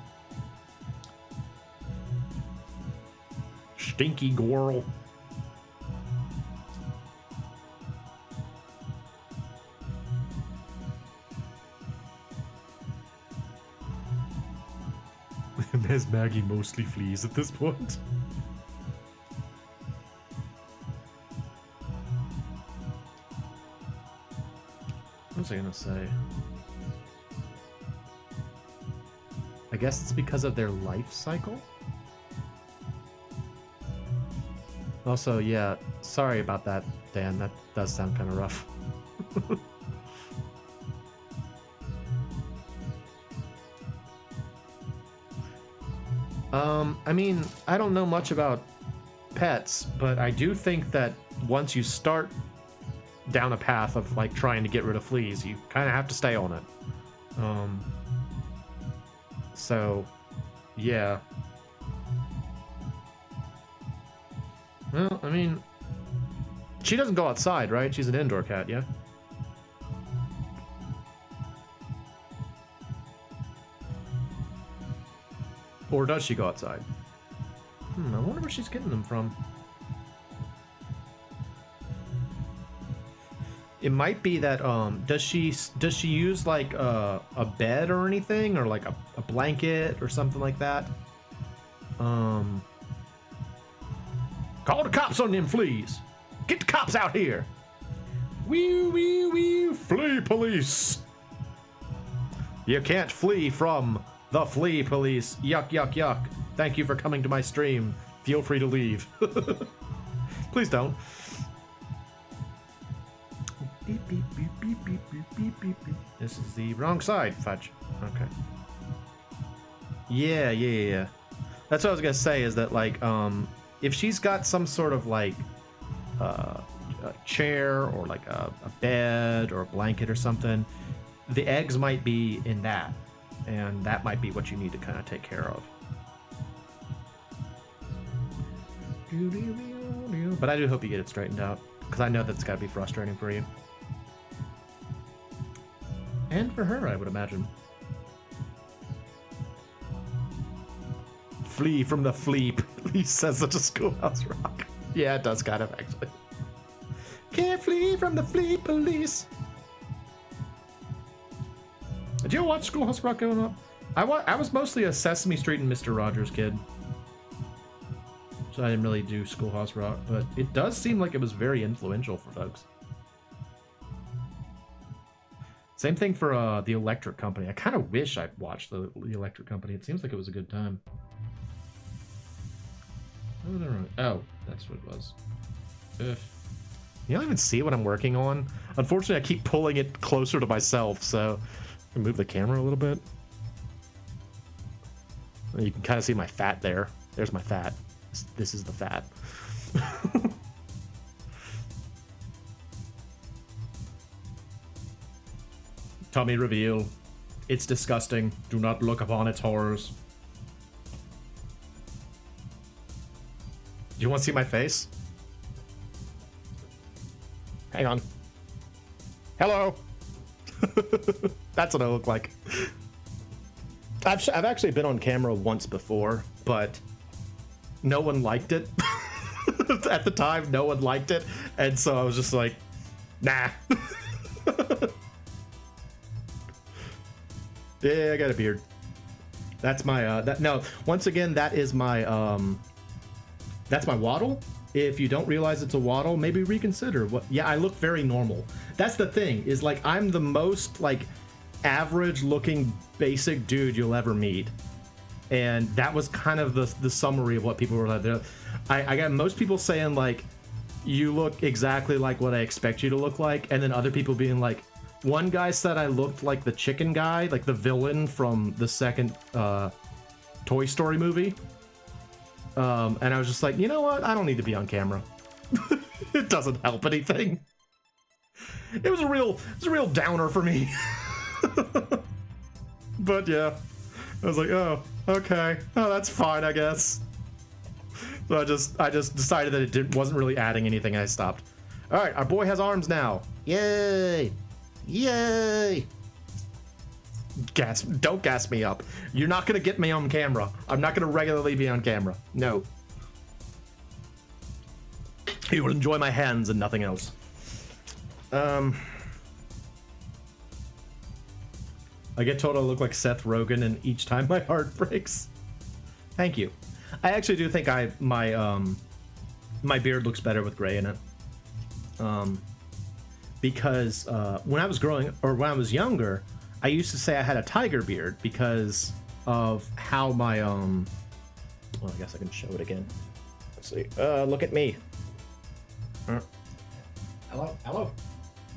Stinky girl. Has Maggie mostly fleas at this point? What was I gonna say? I guess it's because of their life cycle? Also, yeah, sorry about that, Dan. That does sound kind of rough. I mean, I don't know much about pets, but I do think that once you start down a path of like trying to get rid of fleas, you kind of have to stay on it. So, yeah. Well, I mean, she doesn't go outside, right? She's an indoor cat, yeah? Or does she go outside? I wonder where she's getting them from. It might be that, does she use like a bed or anything? Or like a blanket or something like that? Call the cops on them fleas. Get the cops out here. Wee, wee, wee, flea police. You can't flee from the flea police. Yuck, yuck, yuck. Thank you for coming to my stream. Feel free to leave. Please don't. Beep, beep, beep, beep, beep, beep, beep, beep, beep. This is the wrong side, fudge. Okay. Yeah. That's what I was gonna say, is that like, if she's got some sort of like a chair or like a bed or a blanket or something, the eggs might be in that, and that might be what you need to kind of take care of. But I do hope you get it straightened out, because I know that's got to be frustrating for you. And for her, I would imagine. Flee from the fleep, he says such a Schoolhouse Rock. Yeah, it does kind of, actually. Can't flee from the fleet police. Did you ever watch Schoolhouse Rock growing up? I was mostly a Sesame Street and Mr. Rogers kid. So I didn't really do Schoolhouse Rock, but it does seem like it was very influential for folks. Same thing for the Electric Company. I kind of wish I'd watched the Electric Company. It seems like it was a good time. Oh, that's what it was. Ugh. You don't even see what I'm working on. Unfortunately, I keep pulling it closer to myself, so I move the camera a little bit. You can kind of see my fat there. There's my fat. This is the fat. Tummy reveal. It's disgusting. Do not look upon its horrors. Do you want to see my face? Hang on. Hello. That's what I look like. I've actually been on camera once before, but no one liked it. At the time, no one liked it, and so I was just like, nah. Yeah, I got a beard. That's my no. Once again, that is my that's my waddle. If you don't realize it's a waddle, maybe reconsider. What? Yeah, I look very normal. That's the thing. Is like I'm the most like average looking basic dude you'll ever meet, and that was kind of the summary of what people were like. I got most people saying like, you look exactly like what I expect you to look like, and then other people being like, one guy said I looked like the chicken guy, like the villain from the second Toy Story movie. And I was just like, you know what? I don't need to be on camera. It doesn't help anything. It was a real downer for me. But yeah, I was like, oh, okay, oh, that's fine, I guess. So I just decided that it wasn't really adding anything, and I stopped. All right, our boy has arms now. Yay! Yay! Don't gas me up. You're not gonna get me on camera. I'm not gonna regularly be on camera. No. You will enjoy my hands and nothing else. I get told I look like Seth Rogen, and each time my heart breaks. Thank you. I actually do think my beard looks better with gray in it. Because when I was younger, I used to say I had a tiger beard because of how my well, I guess I can show it again. Let's see. Look at me. Hello.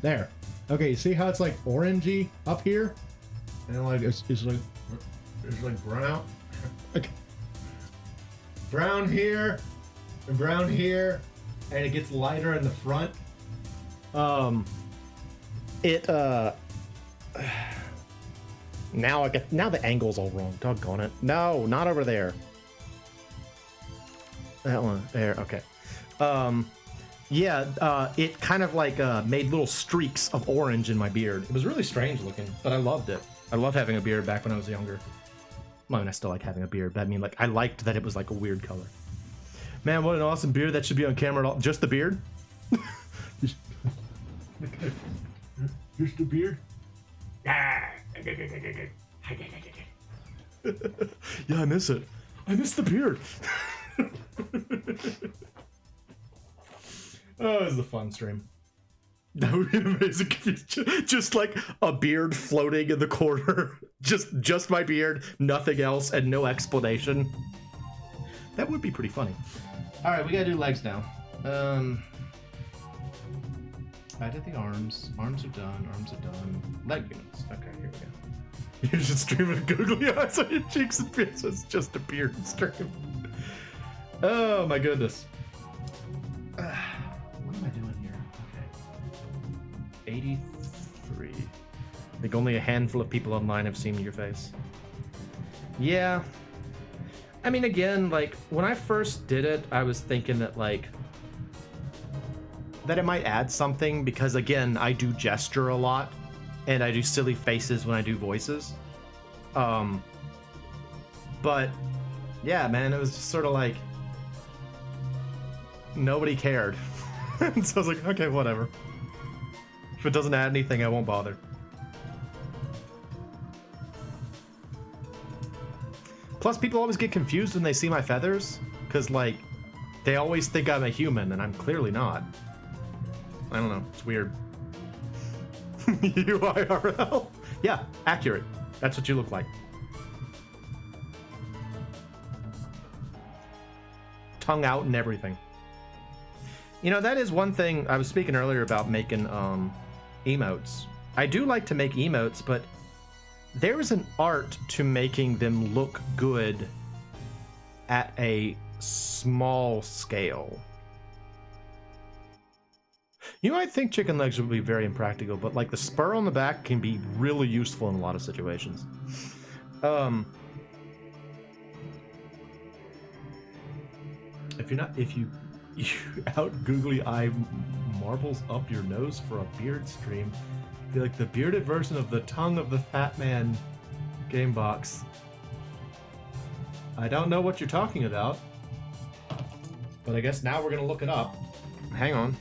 There. Okay, see how it's like orangey up here, and like it's like brown, like brown here, and brown here, and it gets lighter in the front. Now the angle's all wrong. Doggone it. No, not over there. That one there. Okay. Yeah. It kind of like made little streaks of orange in my beard. It was really strange looking, but I loved it. I loved having a beard back when I was younger. Well, I mean, I still like having a beard, but I mean, like, I liked that it was like a weird color. Man, what an awesome beard. That should be on camera at all. Just the beard? Just the beard. Yeah, I miss it. I miss the beard. Oh, it was a fun stream. That would be amazing. Just like a beard floating in the corner. Just my beard, nothing else, and no explanation. That would be pretty funny. All right, we gotta do legs now. I did the arms. Arms are done. Leg units. Okay, here we go. You should stream with googly eyes on your cheeks and beards. It's just a beard stream. Oh my goodness. What am I doing here? Okay. 83. I think only a handful of people online have seen your face. Yeah. I mean, again, like, when I first did it, I was thinking that, like, that it might add something because, again, I do gesture a lot and I do silly faces when I do voices. But yeah, man, it was just sort of like nobody cared. So I was like, okay, whatever. If it doesn't add anything, I won't bother. Plus, people always get confused when they see my feathers, because, like, they always think I'm a human, and I'm clearly not. I don't know. It's weird. UIRL? Yeah, accurate. That's what you look like. Tongue out and everything. You know, that is one thing I was speaking earlier about making emotes. I do like to make emotes, but there is an art to making them look good at a small scale. You might think chicken legs would be very impractical, but like the spur on the back can be really useful in a lot of situations. If you out googly eye marbles up your nose for a beard stream, be like the bearded version of the tongue of the fat man game box. I don't know what you're talking about, but I guess now we're gonna look it up. Hang on.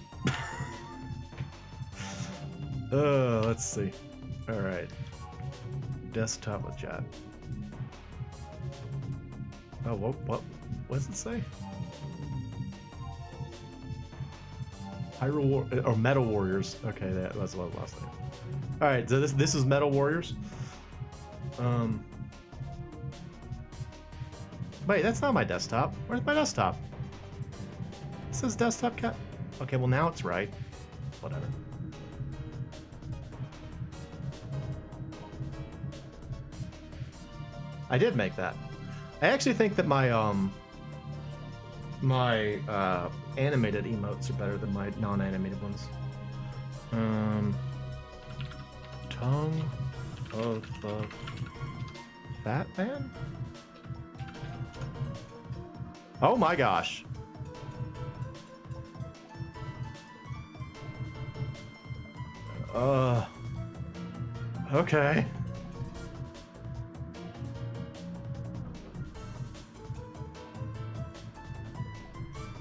Let's see. All right. Desktop with chat. Oh, what does it say? Hyrule or Metal Warriors. Okay, that's what last name. All right, so this is Metal Warriors. Wait, that's not my desktop. Where's my desktop? It says desktop cat. Okay, well now it's right. Whatever. I did make that. I actually think that my animated emotes are better than my non-animated ones. Tongue of the Fat Man? Oh my gosh. Okay.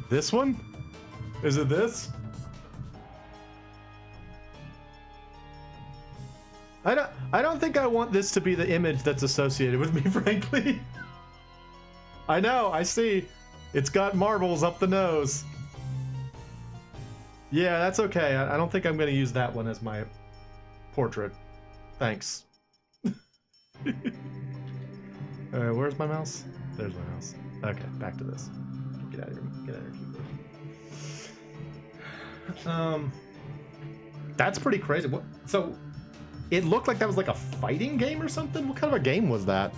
This one? Is it this? I don't think I want this to be the image that's associated with me, frankly. I know, I see. It's got marbles up the nose. Yeah, that's okay. I don't think I'm going to use that one as my portrait. Thanks. Alright, where's my mouse? There's my mouse. Okay, back to this. Get out of here. Get out of here. That's pretty crazy. What? So, it looked like that was like a fighting game or something? What kind of a game was that?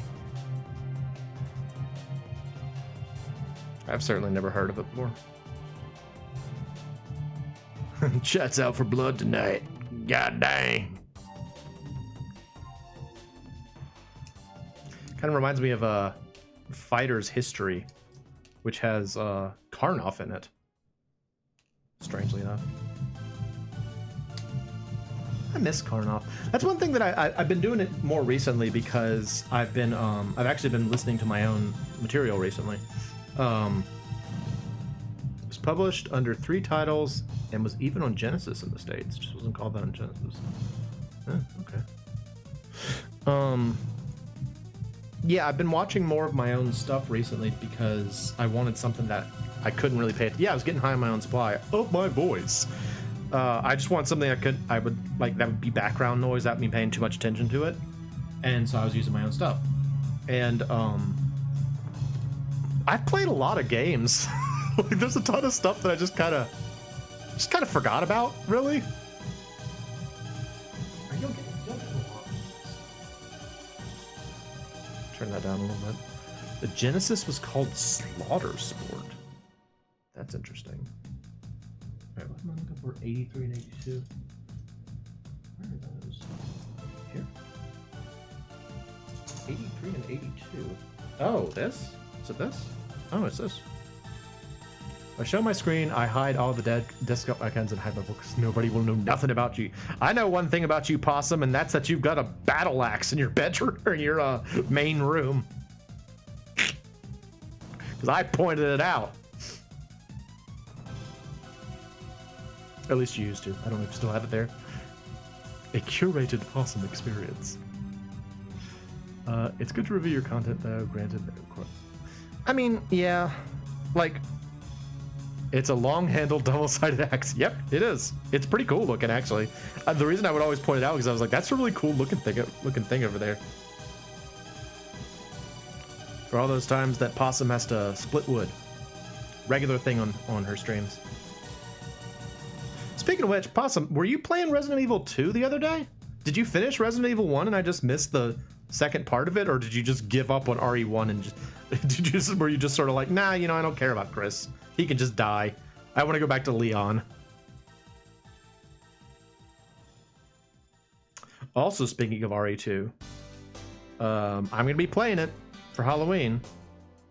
I've certainly never heard of it before. Chat's out for blood tonight. God dang. Kind of reminds me of Fighter's History, which has Karnoff in it. Strangely enough. I miss Karnoff. That's one thing that I've been doing it more recently because I've actually been listening to my own material recently. It was published under 3 titles and was even on Genesis in the States. Just wasn't called that on Genesis. Okay. Yeah, I've been watching more of my own stuff recently because I wanted something that I couldn't really pay. Yeah, I was getting high on my own supply of my voice. I just want something I would like that would be background noise without me paying too much attention to it. And so I was using my own stuff. And I've played a lot of games. Like, there's a ton of stuff that I just kind of forgot about, really. Are you okay? Turn that down a little bit. The Genesis was called Slaughter Sport. That's interesting. Alright, what am I looking for? 83 and 82. Where are those? Here. 83 and 82. Oh, this? Is it this? Oh, it's this. If I show my screen, I hide all the dead desktop icons and hide my books. Nobody will know nothing about you. I know one thing about you, Possum, and that's that you've got a battle axe in your bedroom or in your main room. Because I pointed it out. At least you used to. I don't know if you still have it there. A curated Possum experience. It's good to review your content, though. Granted, I mean, yeah, like it's a long-handled, double-sided axe. Yep, it is. It's pretty cool looking, actually. The reason I would always point it out because I was like, that's a really cool looking thing over there. For all those times that Possum has to split wood, regular thing on her streams. Speaking of which, Possum, were you playing Resident Evil 2 the other day? Did you finish Resident Evil 1 and I just missed the second part of it, or did you just give up on RE1 and just were you just sort of like, nah, you know, I don't care about Chris. He can just die. I want to go back to Leon. Also, speaking of RE2, I'm gonna be playing it for Halloween.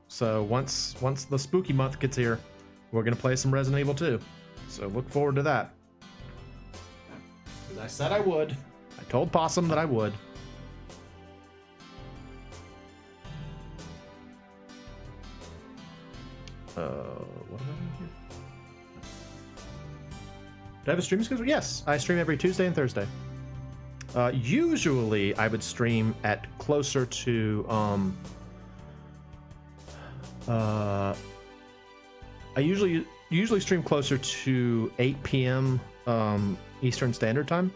So once the spooky month gets here, we're gonna play some Resident Evil 2. So look forward to that. Because I said I would. I told Possum that I would. What am I doing here? Do I have a streaming schedule? Yes, I stream every Tuesday and Thursday. Usually I would stream at closer to I usually stream closer to 8 p.m. Eastern Standard Time.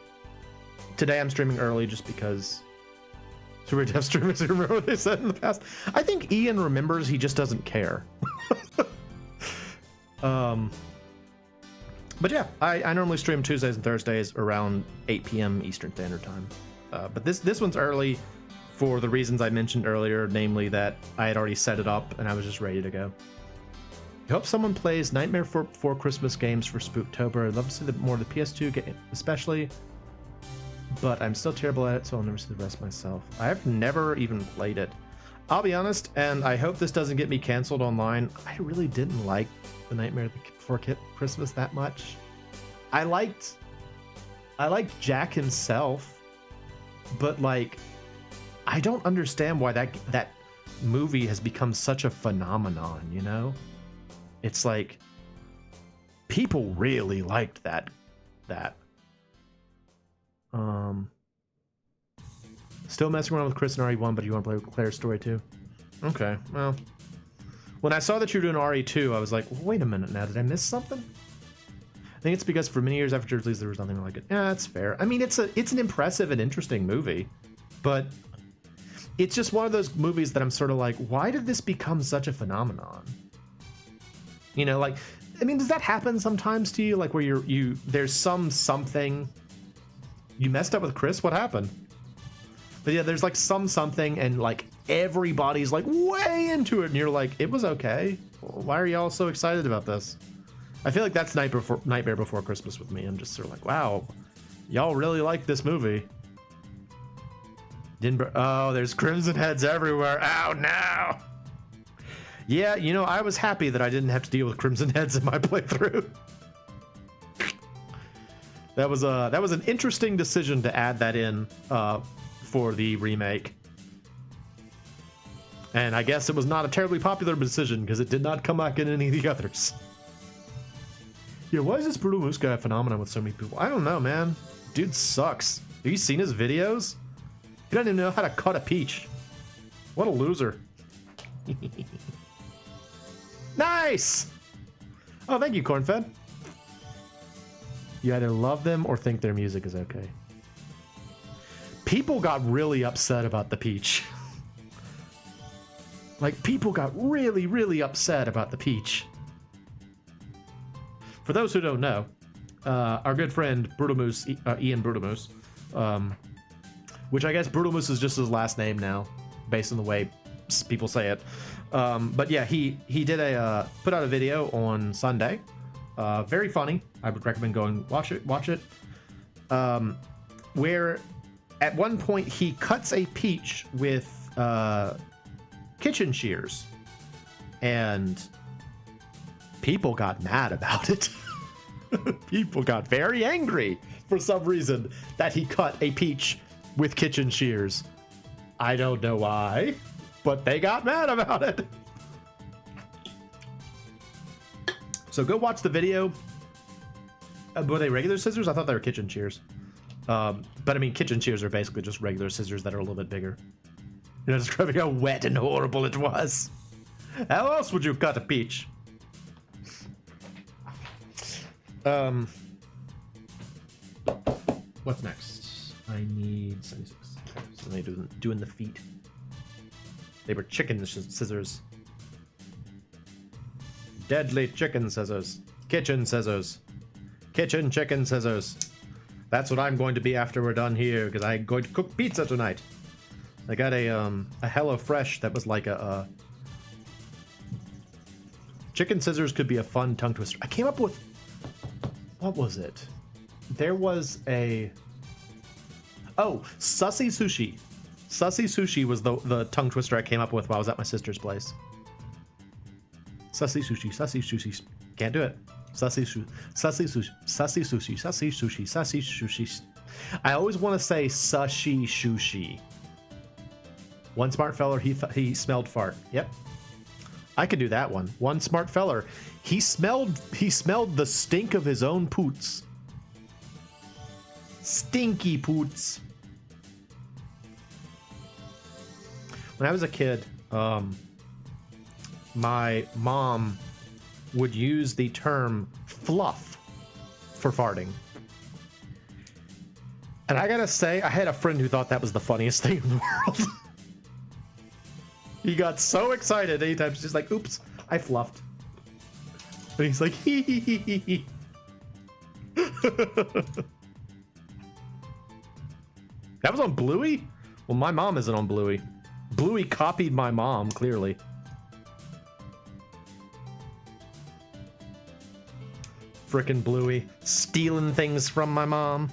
Today I'm streaming early just because Super Dev streamers remember what they said in the past. I think Ian remembers, he just doesn't care. But yeah, I normally stream Tuesdays and Thursdays around 8 p.m. Eastern Standard Time. But this one's early for the reasons I mentioned earlier, namely that I had already set it up and I was just ready to go. I hope someone plays Nightmare Before Christmas games for Spooktober. I'd love to see more of the PS2 game, especially, but I'm still terrible at it, so I'll never see the rest myself. I've never even played it. I'll be honest, and I hope this doesn't get me canceled online. I really didn't like the Nightmare Before Christmas that much. I liked Jack himself, but like, I don't understand why that movie has become such a phenomenon, you know? It's like people really liked that. Still messing around with Chris and RE1, but you want to play Claire's story too? Okay, well, when I saw that you were doing RE2, I was like, wait a minute now, did I miss something? I think it's because for many years after its release, there was nothing like it. Yeah, that's fair. I mean, it's an impressive and interesting movie, but it's just one of those movies that I'm sort of like, why did this become such a phenomenon? You know, like, I mean, does that happen sometimes to you? Like where there's something you messed up with Chris? What happened? But yeah, there's like something and like everybody's like way into it and you're like, it was okay. Why are y'all so excited about this? I feel like that's Nightmare Before Christmas with me. I'm just sort of like, wow, y'all really like this movie. Oh, there's crimson heads everywhere. Oh no. Yeah, you know, I was happy that I didn't have to deal with crimson heads in my playthrough. That was an interesting decision to add that in for the remake. And I guess it was not a terribly popular decision because it did not come back in any of the others. Yeah, why is this Brutal Moose guy a phenomenon with so many people? I don't know, man. Dude sucks. Have you seen his videos? He doesn't even know how to cut a peach. What a loser. Nice! Oh, thank you, Cornfed. You either love them or think their music is okay. People got really upset about the peach. Like, people got really, really upset about the peach. For those who don't know, our good friend Brutal Moose, Ian Brutal Moose, which I guess Brutal Moose is just his last name now, based on the way people say it. But yeah, he did put out a video on Sunday. Very funny. I would recommend going watch it. Where at one point he cuts a peach with kitchen shears, and people got mad about it. People got very angry for some reason that he cut a peach with kitchen shears. I don't know why, but they got mad about it. So go watch the video. Were they regular scissors? I thought they were kitchen shears. But I mean, kitchen shears are basically just regular scissors that are a little bit bigger. You know, describing how wet and horrible it was. How else would you cut a peach? What's next? I need 76. So they doing the feet. They were chicken scissors. Deadly chicken scissors. Kitchen scissors. Kitchen chicken scissors. That's what I'm going to be after we're done here, because I'm going to cook pizza tonight. I got a HelloFresh that was like a chicken scissors could be a fun tongue twister. I came up with, what was it? There was a, oh, sussy sushi. Sussy sushi was the tongue twister I came up with while I was at my sister's place. Sussy sushi, sussy sushi. Can't do it. Sussy sushi, sussy sushi, sussy sushi, sussy sushi, sussy sushi. I always want to say sushi sushi. One smart feller, he smelled fart. Yep. I could do that one. One smart feller, he smelled the stink of his own poots. Stinky poots. When I was a kid, my mom would use the term fluff for farting. And I gotta say, I had a friend who thought that was the funniest thing in the world. He got so excited anytime she's like, oops, I fluffed. And he's like, hee hee hee hee hee. That was on Bluey? Well, my mom isn't on Bluey. Bluey copied my mom, clearly. Frickin' Bluey. Stealing things from my mom.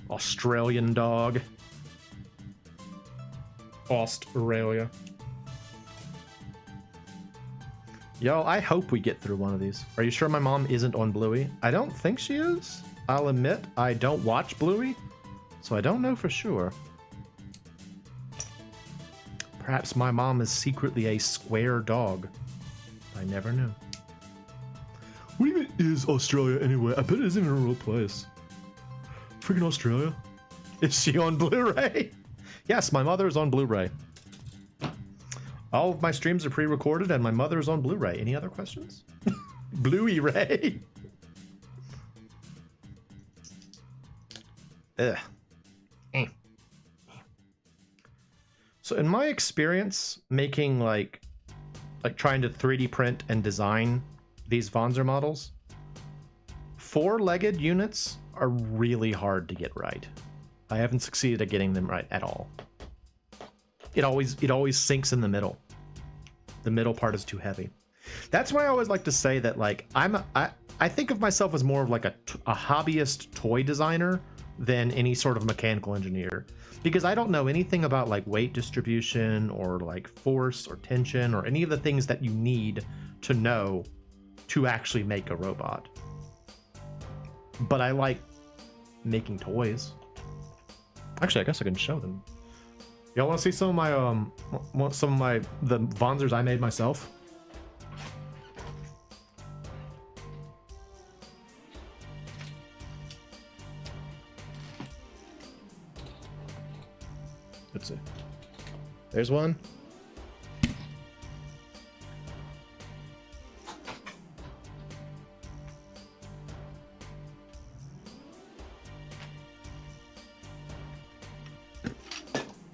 Australian dog. Australia. Yo, I hope we get through one of these. Are you sure my mom isn't on Bluey? I don't think she is. I'll admit, I don't watch Bluey, so I don't know for sure. Perhaps my mom is secretly a square dog. I never knew. What even is Australia anyway? I bet it isn't even a real place. Freaking Australia. Is she on Blu-ray? Yes, my mother is on Blu-ray. All of my streams are pre-recorded and my mother is on Blu-ray. Any other questions? Blu-ray. Ugh. So in my experience making like trying to 3D print and design these Wanzer models, 4-legged units are really hard to get right. I haven't succeeded at getting them right at all. It always sinks in the middle. The middle part is too heavy. That's why I always like to say that like I think of myself as more of like a hobbyist toy designer than any sort of mechanical engineer, because I don't know anything about like weight distribution or like force or tension or any of the things that you need to know to actually make a robot. But I like making toys. Actually, I guess I can show them. Y'all want to see some of my the Wanzers I made myself? Let's see. There's one.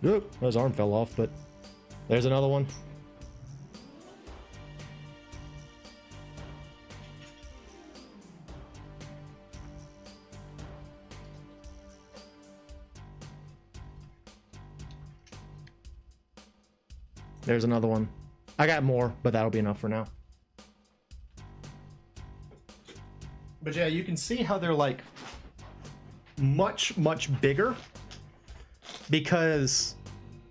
Oop, his arm fell off, but there's another one. There's another one. I got more, but that'll be enough for now. But yeah, you can see how they're like much, much bigger, because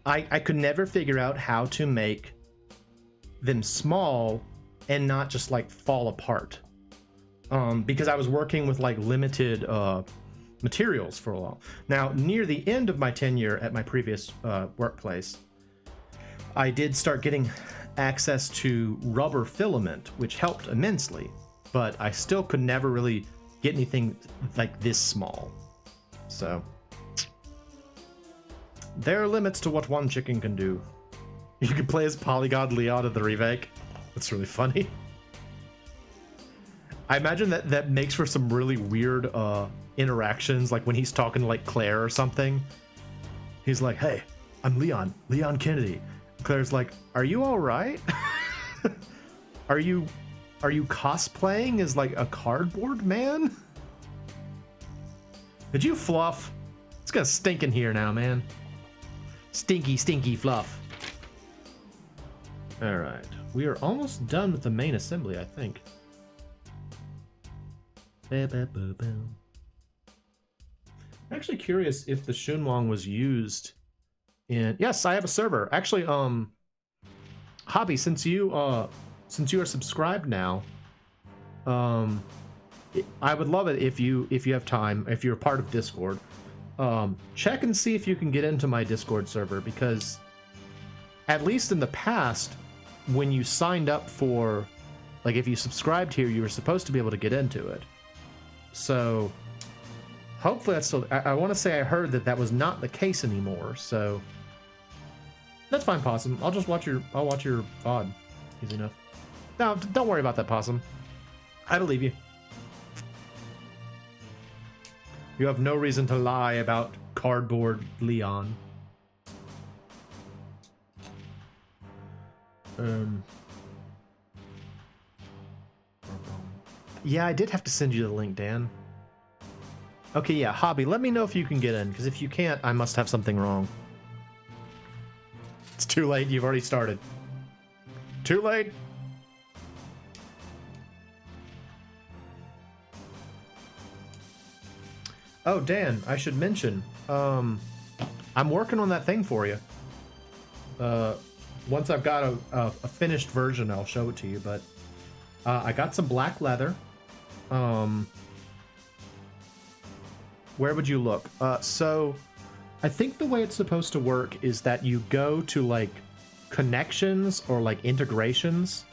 I could never figure out how to make them small and not just like fall apart. Because I was working with like limited materials for a while. Now, near the end of my tenure at my previous workplace, I did start getting access to rubber filament, which helped immensely, but I still could never really get anything like this small. So there are limits to what MoeChicken can do. You can play as Polygon Leon in the remake. That's really funny. I imagine that makes for some really weird interactions, like when he's talking to like Claire or something. He's like, "Hey, I'm Leon Kennedy." Claire's like, "Are you all right? Are you cosplaying as like a cardboard man? Did you fluff? It's gonna stink in here now, man. Stinky, stinky fluff." All right, we are almost done with the main assembly, I think. I'm actually curious if the Shunwang was used in... Yes, I have a server. Actually, Hobby, since you are subscribed now, I would love it if you have time, if you're a part of Discord, check and see if you can get into my Discord server, because at least in the past, when you signed up for, like, if you subscribed here, you were supposed to be able to get into it. So hopefully that's still... I want to say I heard that was not the case anymore, so that's fine, Possum. I'll watch your VOD. Easy enough. No, don't worry about that, Possum. I believe you. You have no reason to lie about cardboard Leon. Yeah, I did have to send you the link, Dan. Okay, yeah, Hobby, let me know if you can get in, because if you can't, I must have something wrong. It's too late, you've already started. Too late! Oh, Dan, I should mention, I'm working on that thing for you. Once I've got a finished version, I'll show it to you, but I got some black leather. Where would you look? So I think the way it's supposed to work is that you go to like connections or like integrations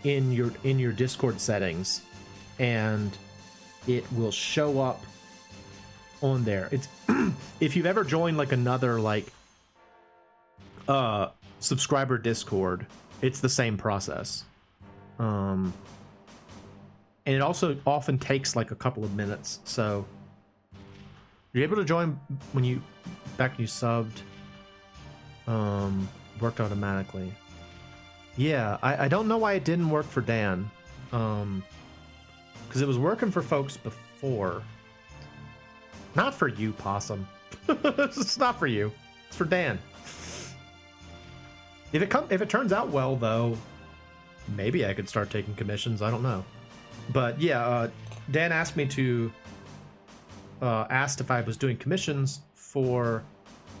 in your Discord settings, and it will show up on there. It's if you've ever joined like another like subscriber Discord, it's the same process. And it also often takes like a couple of minutes, so you're able to join when you subbed. Worked automatically. Yeah, I don't know why it didn't work for Dan, because it was working for folks before. Not for you, Possum. It's not for you. It's for Dan. If it turns out well, though, maybe I could start taking commissions. I don't know. But yeah, Dan asked me to asked if I was doing commissions for...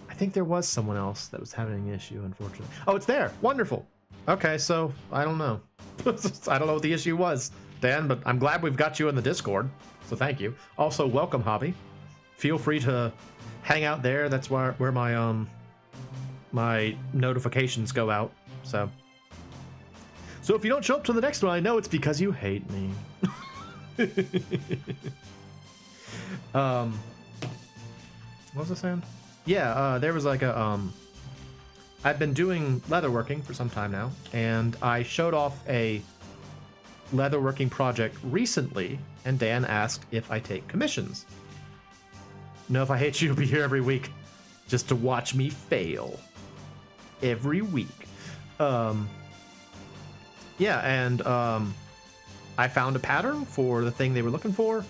I think there was someone else that was having an issue, unfortunately. Oh, it's there. Wonderful. Okay, so I don't know. I don't know what the issue was, Dan, but I'm glad we've got you in the Discord. So thank you. Also, welcome, Hobby. Feel free to hang out there. That's where my my notifications go out. So if you don't show up to the next one, I know it's because you hate me. What was I saying? Yeah, there was like a I've been doing leatherworking for some time now, and I showed off a leatherworking project recently, and Dan asked if I take commissions. No, if I hate you, you'll be here every week just to watch me fail. Every week. Yeah, and I found a pattern for the thing they were looking for.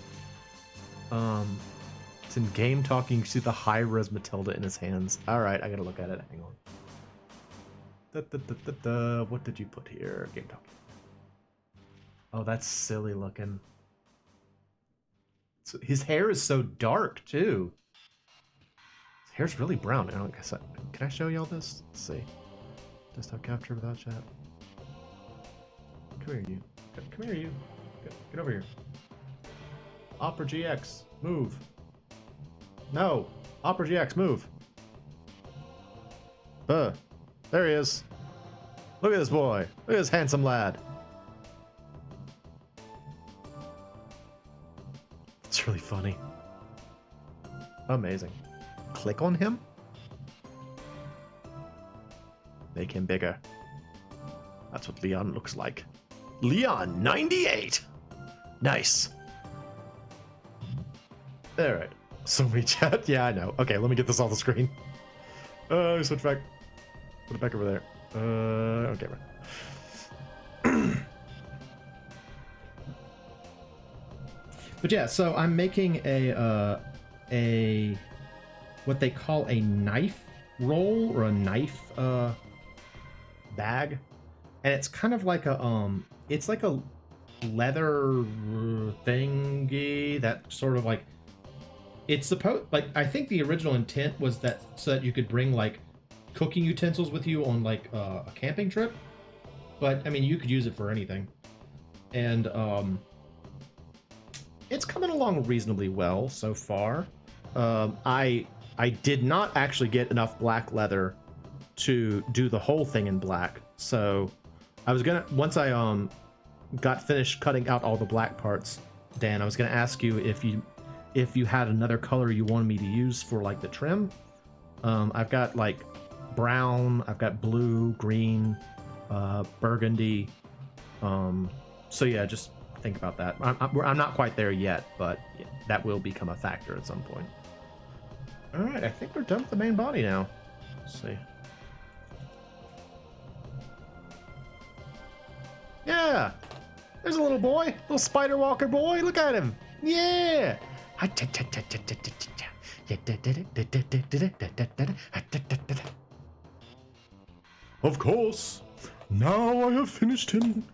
It's in game talking. You see the high-res Matilda in his hands. All right, I gotta look at it. Hang on. What did you put here? Game talking. Oh, that's silly looking. So his hair is so dark too. His hair's really brown. I don't guess can I show y'all this? Let's see. Desktop capture without chat. Come here, you. Come here, you. Get over here. Opera GX, move. No, Opera GX, move. There he is. Look at this boy. Look at this handsome lad. It's really funny. Amazing. Click on him. Make him bigger. That's what Leon looks like. Leon 98. Nice. All right. So many chat. Yeah, I know. Okay, let me get this off the screen. Switch back. Put it back over there. Okay. Right. But yeah, so I'm making a what they call a knife roll or a knife bag, and it's kind of like a it's like a leather thingy that sort of like it's supposed like I think the original intent was that so that you could bring like cooking utensils with you on like a camping trip, but I mean you could use it for anything, and it's coming along reasonably well so far. I did not actually get enough black leather to do the whole thing in black, so I was gonna once I got finished cutting out all the black parts, Dan, I was gonna ask you if you had another color you wanted me to use for like the trim. I've got like brown, I've got blue, green, burgundy. So yeah, just think about that. I'm not quite there yet, but yeah, that will become a factor at some point. All right, I think we're done with the main body now. Let's see. Yeah, there's a little boy, little spider walker boy. Look at him. Yeah. Of course. Now I have finished him.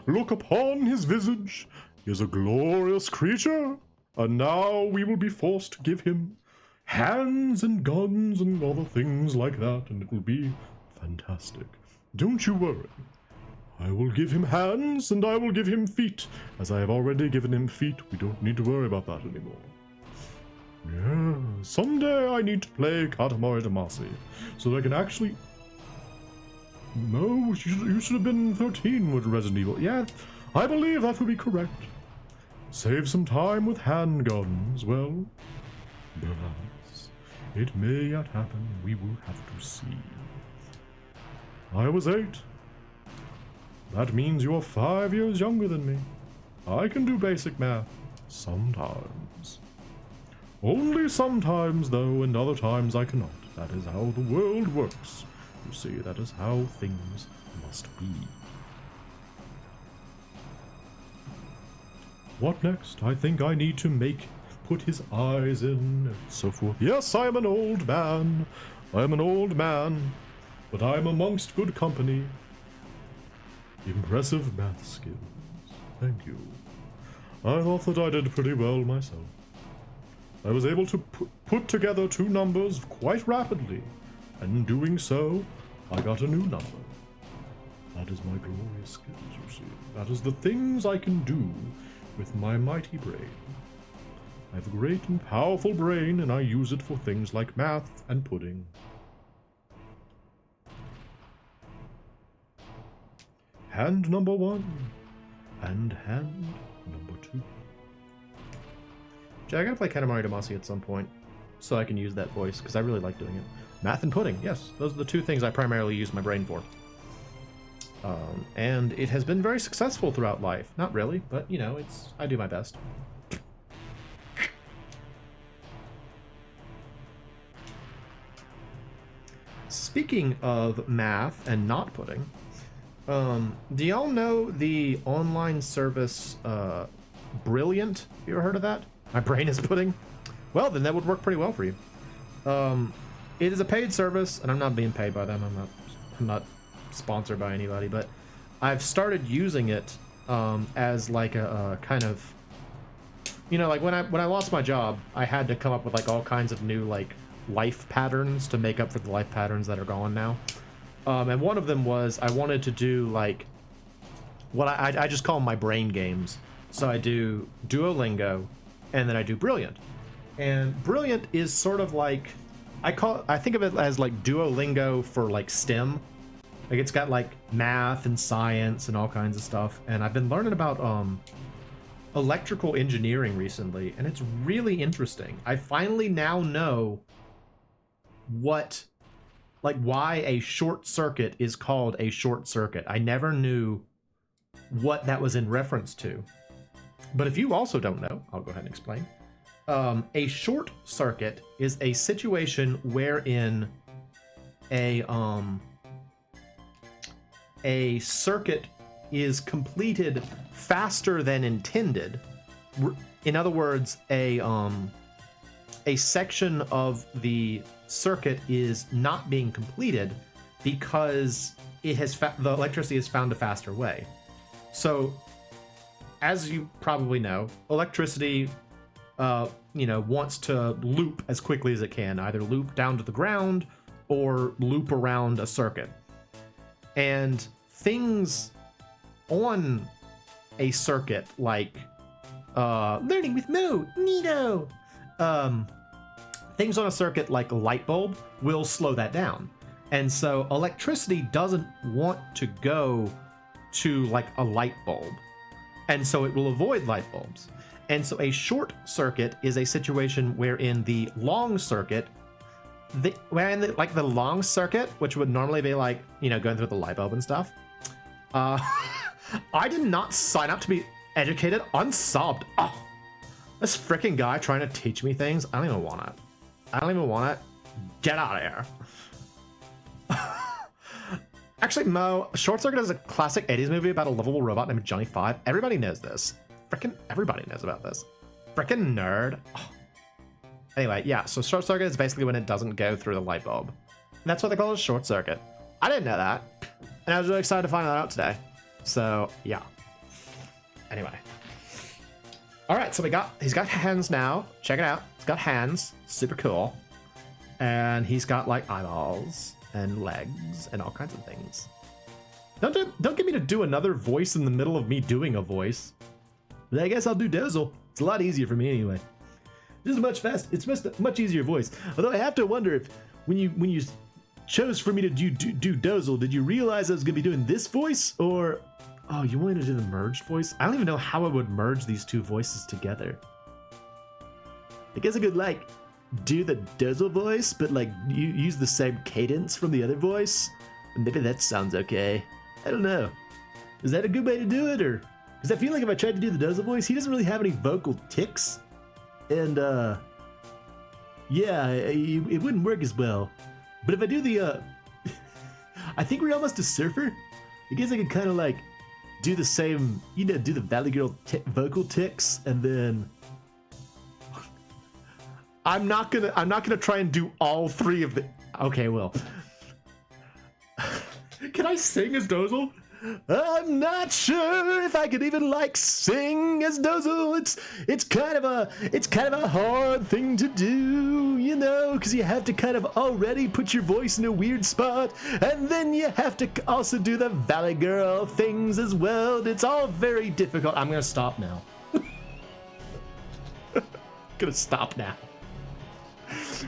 Look upon his visage. He is a glorious creature. And now we will be forced to give him hands and guns and other things like that, and it will be fantastic. Don't you worry. I will give him hands and I will give him feet. As I have already given him feet, we don't need to worry about that anymore. Yeah, someday I need to play Katamari Damacy so that I can actually... No, you should have been 13 with Resident Evil. Yeah, I believe that would be correct. Save some time with handguns. Well, perhaps. It may yet happen. We will have to see. I was 8. That means you're 5 years younger than me. I can do basic math. Sometimes. Only sometimes, though, and other times I cannot. That is how the world works. You see, that is how things must be. What next? I think I need to put his eyes in, and so forth. Yes, I am an old man. I am an old man, but I am amongst good company. Impressive math skills. Thank you. I thought that I did pretty well myself. I was able to put together 2 numbers quite rapidly, and in doing so, I got a new number. That is my glorious skills, you see. That is the things I can do with my mighty brain. I have a great and powerful brain, and I use it for things like math and pudding. Hand number 1, and hand number 2. Jay, I gotta play Katamari Damacy at some point, so I can use that voice, because I really like doing it. Math and pudding, yes. Those are the 2 things I primarily use my brain for. And it has been very successful throughout life. Not really, but, you know, I do my best. Speaking of math and not pudding, do y'all know the online service, Brilliant? You ever heard of that? My brain is pudding? Well, then that would work pretty well for you. It is a paid service, and I'm not being paid by them. I'm not sponsored by anybody, but I've started using it as like a kind of, you know, like when I lost my job, I had to come up with like all kinds of new like life patterns to make up for the life patterns that are gone now. And one of them was I wanted to do like what I just call them my brain games. So I do Duolingo, and then I do Brilliant. And Brilliant is sort of like, I think of it as like Duolingo for like STEM. Like it's got like math and science and all kinds of stuff. And I've been learning about electrical engineering recently, and it's really interesting. I finally now know why a short circuit is called a short circuit. I never knew what that was in reference to. But if you also don't know, I'll go ahead and explain. A short circuit is a situation wherein a circuit is completed faster than intended. In other words, a section of the circuit is not being completed because it has the electricity is found a faster way. So, as you probably know, electricity, wants to loop as quickly as it can, either loop down to the ground or loop around a circuit. And things on a circuit like learning with Mo, neato. Things on a circuit like a light bulb will slow that down. And so electricity doesn't want to go to like a light bulb. And so it will avoid light bulbs. And so a short circuit is a situation wherein the long circuit, the long circuit, which would normally be like, going through the light bulb and stuff. I did not sign up to be educated, unsubbed. Oh, this freaking guy trying to teach me things. I don't even want it. Get out of here. Actually, Mo, Short Circuit is a classic 80s movie about a lovable robot named Johnny Five. Everybody knows this. Frickin' everybody knows about this. Frickin' nerd. Oh. Anyway, yeah, so Short Circuit is basically when it doesn't go through the light bulb. And that's what they call a short circuit. I didn't know that. And I was really excited to find that out today. So, yeah. Anyway. Alright, so he's got hands now. Check it out. He's got hands. Super cool. And he's got, like, eyeballs and legs and all kinds of things. Don't get me to do another voice in the middle of me doing a voice. I guess I'll do Dozel. It's a lot easier for me anyway. It's a much easier voice. Although I have to wonder if when you chose for me to do Dozel, did you realize I was gonna be doing this voice, or oh, you wanted to do the merged voice? I don't even know how I would merge these two voices together. I guess I could like do the Dozel voice, but like you use the same cadence from the other voice. Maybe that sounds okay. I don't know. Is that a good way to do it, or? Because I feel like if I tried to do the Dozel voice, he doesn't really have any vocal tics. And, yeah, it wouldn't work as well. But if I do the, I think we're almost a surfer. I guess I could kind of like do the same, do the Valley Girl vocal tics, and then I'm not gonna try and do all three of the. Okay, well, can I sing as Dozel? I'm not sure if I could even like sing as Dozel. It's kind of a hard thing to do, because you have to kind of already put your voice in a weird spot, and then you have to also do the Valley Girl things as well. It's all very difficult. I'm gonna stop now. Gonna stop now.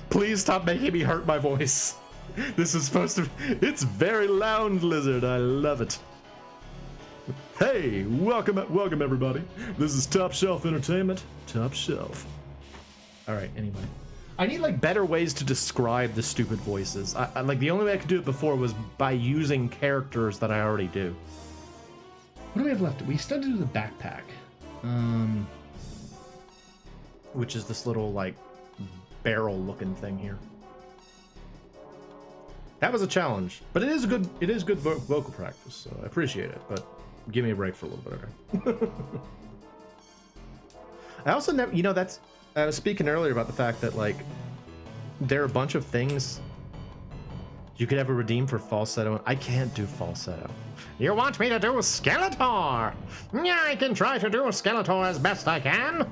Please stop making me hurt my voice. This is supposed to. It's very loud, Lizard. I love it. Hey, welcome everybody. This is Top Shelf Entertainment. Top Shelf. All right. Anyway, I need like better ways to describe the stupid voices. I like the only way I could do it before was by using characters that I already do. What do we have left? We still do the backpack, which is this little like barrel-looking thing here. That was a challenge, but it is good vocal practice, so I appreciate it. But give me a break for a little bit, okay? I also never, I was speaking earlier about the fact that like there are a bunch of things you could ever redeem for falsetto. I can't do falsetto. You want me to do Skeletor? Yeah, I can try to do Skeletor as best I can.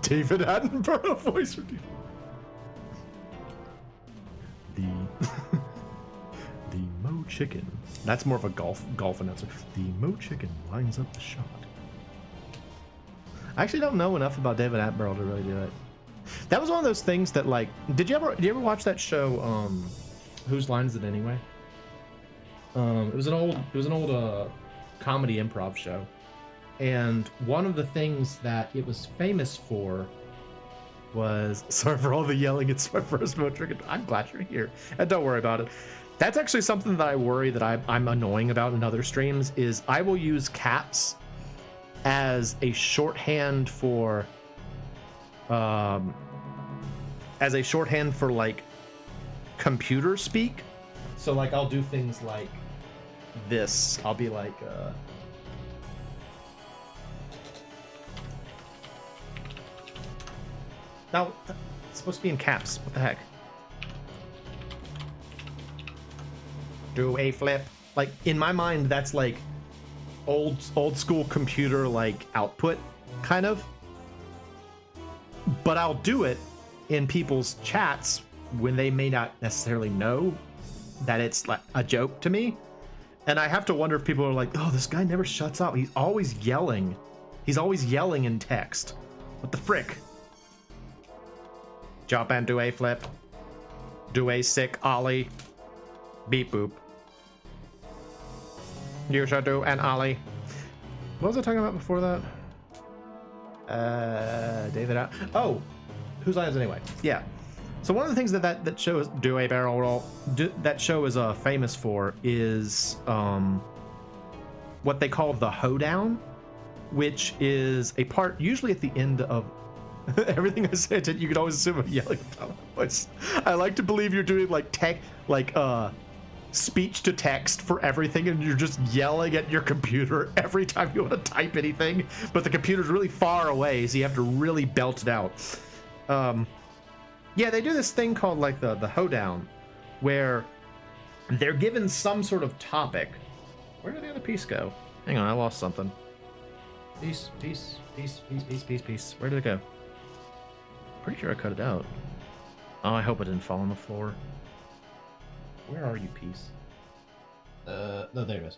David Attenborough voice redeem. The MoeChicken. That's more of a golf announcer. The MoeChicken lines up the shot. I actually don't know enough about David Attenborough to really do it. That was one of those things that, like, did you ever watch that show, Whose Line Is It Anyway? It was an old comedy improv show. And one of the things that it was famous for was, sorry for all the yelling, it's my first MoeChicken. I'm glad you're here. And don't worry about it. That's actually something that I worry that I'm annoying about in other streams, is I will use caps as a shorthand for like computer speak. So like I'll do things like this. I'll be like now it's supposed to be in caps. What the heck? Do a flip. Like in my mind that's like old school computer like output kind of. But I'll do it in people's chats when they may not necessarily know that it's like a joke to me. And I have to wonder if people are like, oh, this guy never shuts up. He's always yelling. He's always yelling in text. What the frick? Jump and do a flip. Do a sick ollie. Beep boop. You shall do an ollie. What was I talking about before that? David out. Oh, Whose Line Is It Anyway? Yeah. So one of the things that show is do a barrel roll. That show is famous for is what they call the hoedown, which is a part usually at the end of everything I said. You could always assume I'm yelling about my voice. I like to believe you're doing like speech to text for everything, and you're just yelling at your computer every time you want to type anything, but the computer's really far away, so you have to really belt it out. Yeah, they do this thing called like the hoedown, where they're given some sort of topic. Where did the other piece go? Hang on, I lost something. Piece. Where did it go? Pretty sure I cut it out. Oh, I hope it didn't fall on the floor. Where are you, piece? No, there it is.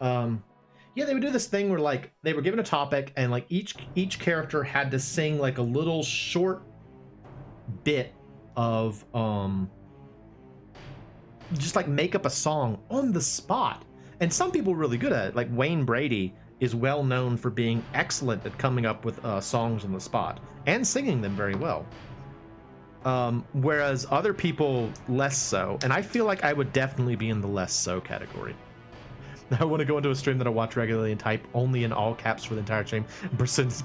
Yeah, they would do this thing where like they were given a topic, and like each character had to sing like a little short bit of just like make up a song on the spot. And some people are really good at it. Like Wayne Brady is well known for being excellent at coming up with songs on the spot and singing them very well. Whereas other people less so, and I feel like I would definitely be in the less so category. I want to go into a stream that I watch regularly and type only in all caps for the entire stream and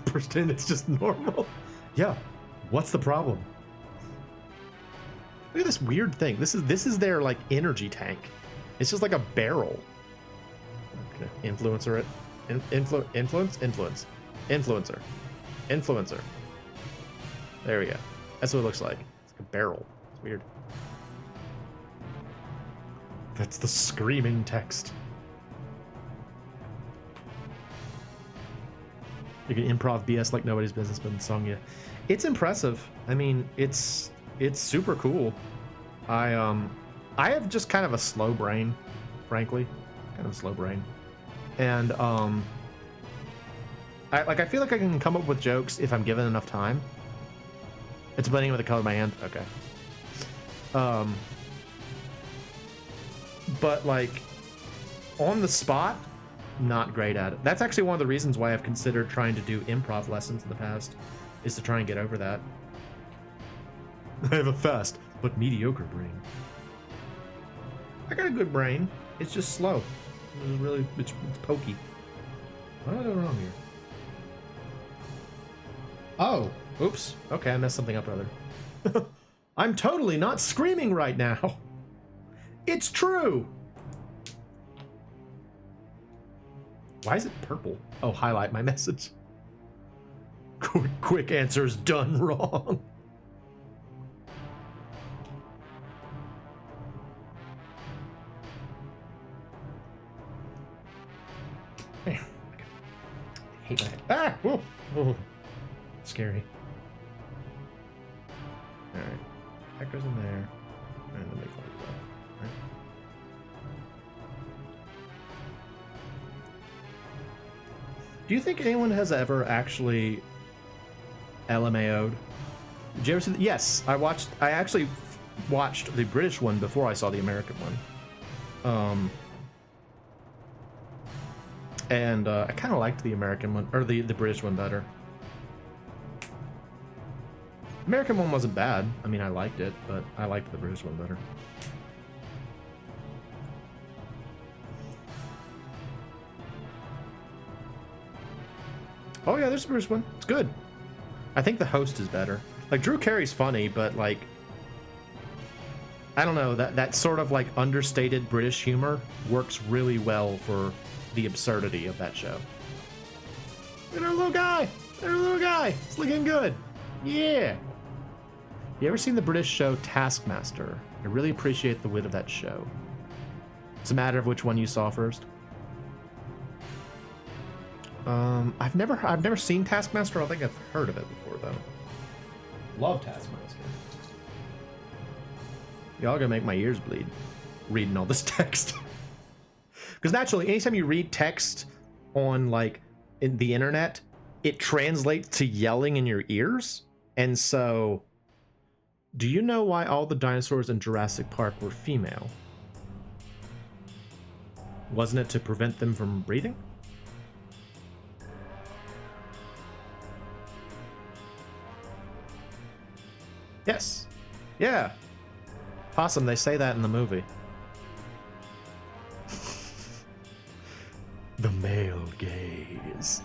pretend it's just normal. Yeah, what's the problem? Look at this weird thing. This is their like energy tank. It's just like a barrel. Okay. Influencer it. Influencer. There we go. That's what it looks like. It's like a barrel. It's weird. That's the screaming text. You can improv BS like nobody's business, but in song, yeah. It's impressive. I mean, it's super cool. I have just kind of a slow brain, frankly. Kind of a slow brain. And I feel like I can come up with jokes if I'm given enough time. It's blending with the color of my hand. Okay. But like on the spot, not great at it. That's actually one of the reasons why I've considered trying to do improv lessons in the past, is to try and get over that. I have a fast but mediocre brain. I got a good brain. It's just slow. It's pokey. What am I doing wrong here? Oh, oops. Okay, I messed something up, brother. I'm totally not screaming right now. It's true. Why is it purple? Oh, highlight my message. Quick answers done wrong. Man, I hate my head. Ah! Whoa. Scary. Alright. That goes in there. And then they close it up. Right. Do you think anyone has ever actually LMAO'd? Did you ever see yes, I actually watched the British one before I saw the American one. And I kind of liked the American one, or the British one better. American one wasn't bad. I mean, I liked it, but I liked the British one better. Oh yeah, there's a British one. It's good. I think the host is better. Like, Drew Carey's funny, but like, I don't know, that sort of like understated British humor works really well for the absurdity of that show. Look at our little guy. There's a little guy. It's looking good. Yeah. You ever seen the British show Taskmaster? I really appreciate the wit of that show. It's a matter of which one you saw first. I've never seen Taskmaster. I don't think I've heard of it before though. Love Taskmaster. Y'all gonna make my ears bleed reading all this text. Because naturally, anytime you read text on like in the internet, it translates to yelling in your ears. And so, do you know why all the dinosaurs in Jurassic Park were female? Wasn't it to prevent them from breeding? Yes. Yeah. Possum, they say that in the movie. The male gaze.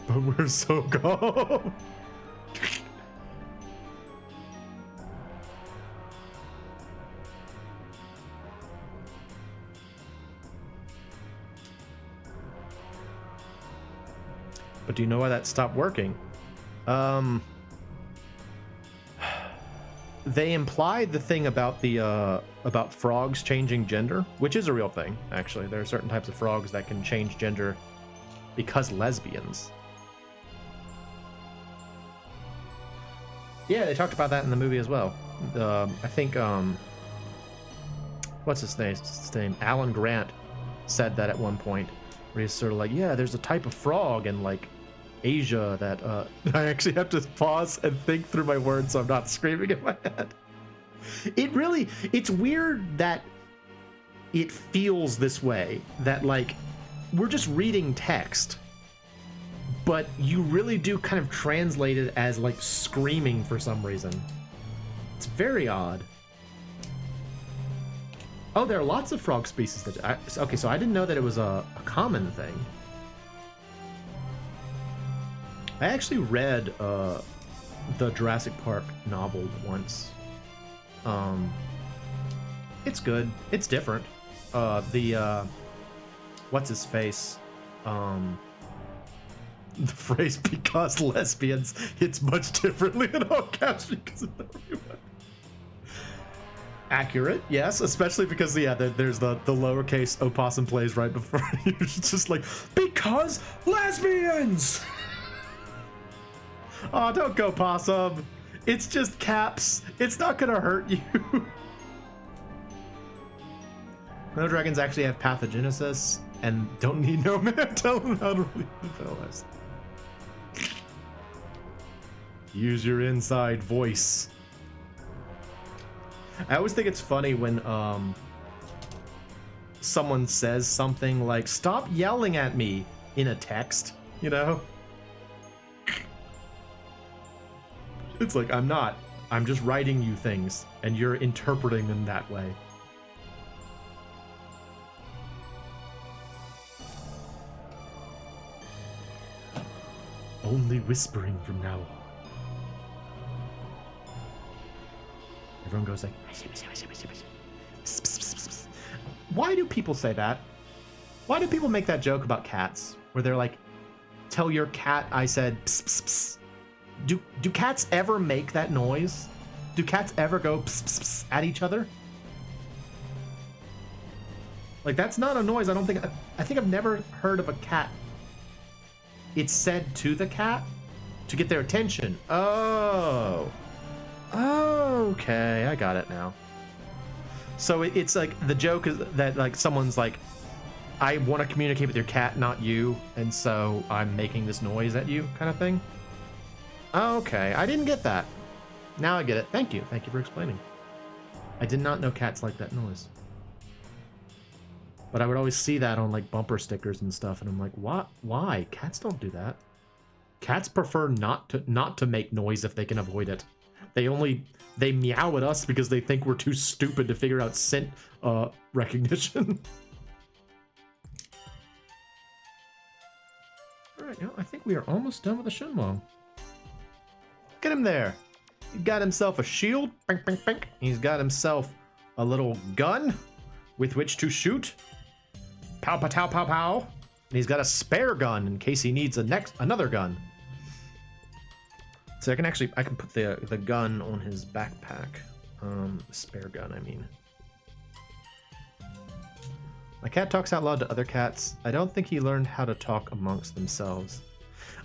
But we're so gone. But do you know why that stopped working? They implied the thing about the about frogs changing gender, which is a real thing, actually. There are certain types of frogs that can change gender because lesbians. Yeah, they talked about that in the movie as well. I think what's his name? Alan Grant said that at one point, where he's sort of like, yeah, there's a type of frog in like Asia that I actually have to pause and think through my words so I'm not screaming in my head. It's weird that it feels this way, that like we're just reading text, but you really do kind of translate it as like screaming for some reason. It's very odd. Oh, there are lots of frog species that okay, so I didn't know that it was a common thing. I actually read the Jurassic Park novel once. It's good. It's different. What's his face? The phrase "because lesbians" hits much differently in all caps because of everyone. Accurate, yes, especially because there's the lowercase opossum plays right before you. It's just like, because lesbians. Oh, don't go, Possum. It's just caps. It's not gonna hurt you. No dragons actually have pathogenesis and don't need no man tell them how to read the fellas. Use your inside voice. I always think it's funny when someone says something like, stop yelling at me, in a text, you know? It's like, I'm just writing you things, and you're interpreting them that way. Only whispering from now on. Everyone goes like, why do people say that? Why do people make that joke about cats? Where they're like, tell your cat I said pss, pss, pss. Do cats ever make that noise? Do cats ever go pss, pss, pss at each other? Like, that's not a noise. I think I've never heard of a cat. It's said to the cat to get their attention. Oh. Okay, I got it now. So it's like the joke is that like someone's like, I want to communicate with your cat, not you, and so I'm making this noise at you, kind of thing. Okay, I didn't get that. Now I get it. Thank you. Thank you for explaining. I did not know cats like that noise. But I would always see that on like bumper stickers and stuff, and I'm like, what? Why? Cats don't do that. Cats prefer not to make noise if they can avoid it. They meow at us because they think we're too stupid to figure out scent recognition. Alright, I think we are almost done with the Shenlong. Get him there. He got himself a shield. Bink, bink, bink. He's got himself a little gun with which to shoot. Pow, pow, pow, pow, pow. And he's got a spare gun in case he needs another gun. So I can put the gun on his backpack. Spare gun, I mean. My cat talks out loud to other cats. I don't think he learned how to talk amongst themselves.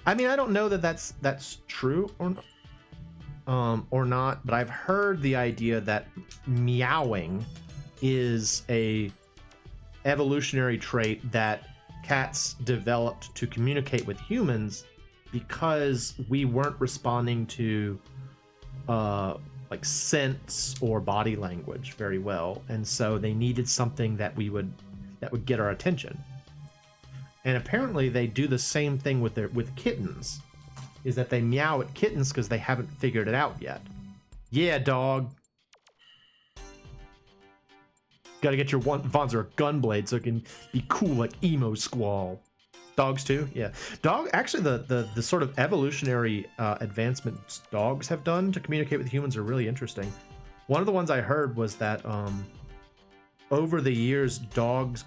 I mean, I don't know that that's true or not, but I've heard the idea that meowing is a evolutionary trait that cats developed to communicate with humans because we weren't responding to like scents or body language very well, and so they needed something that would get our attention. And apparently they do the same thing with kittens, is that they meow at kittens because they haven't figured it out yet. Yeah, dog. Gotta get your Wanzer gunblade so it can be cool like Emo Squall. Dogs too? Yeah. Actually, the sort of evolutionary advancements dogs have done to communicate with humans are really interesting. One of the ones I heard was that over the years, dog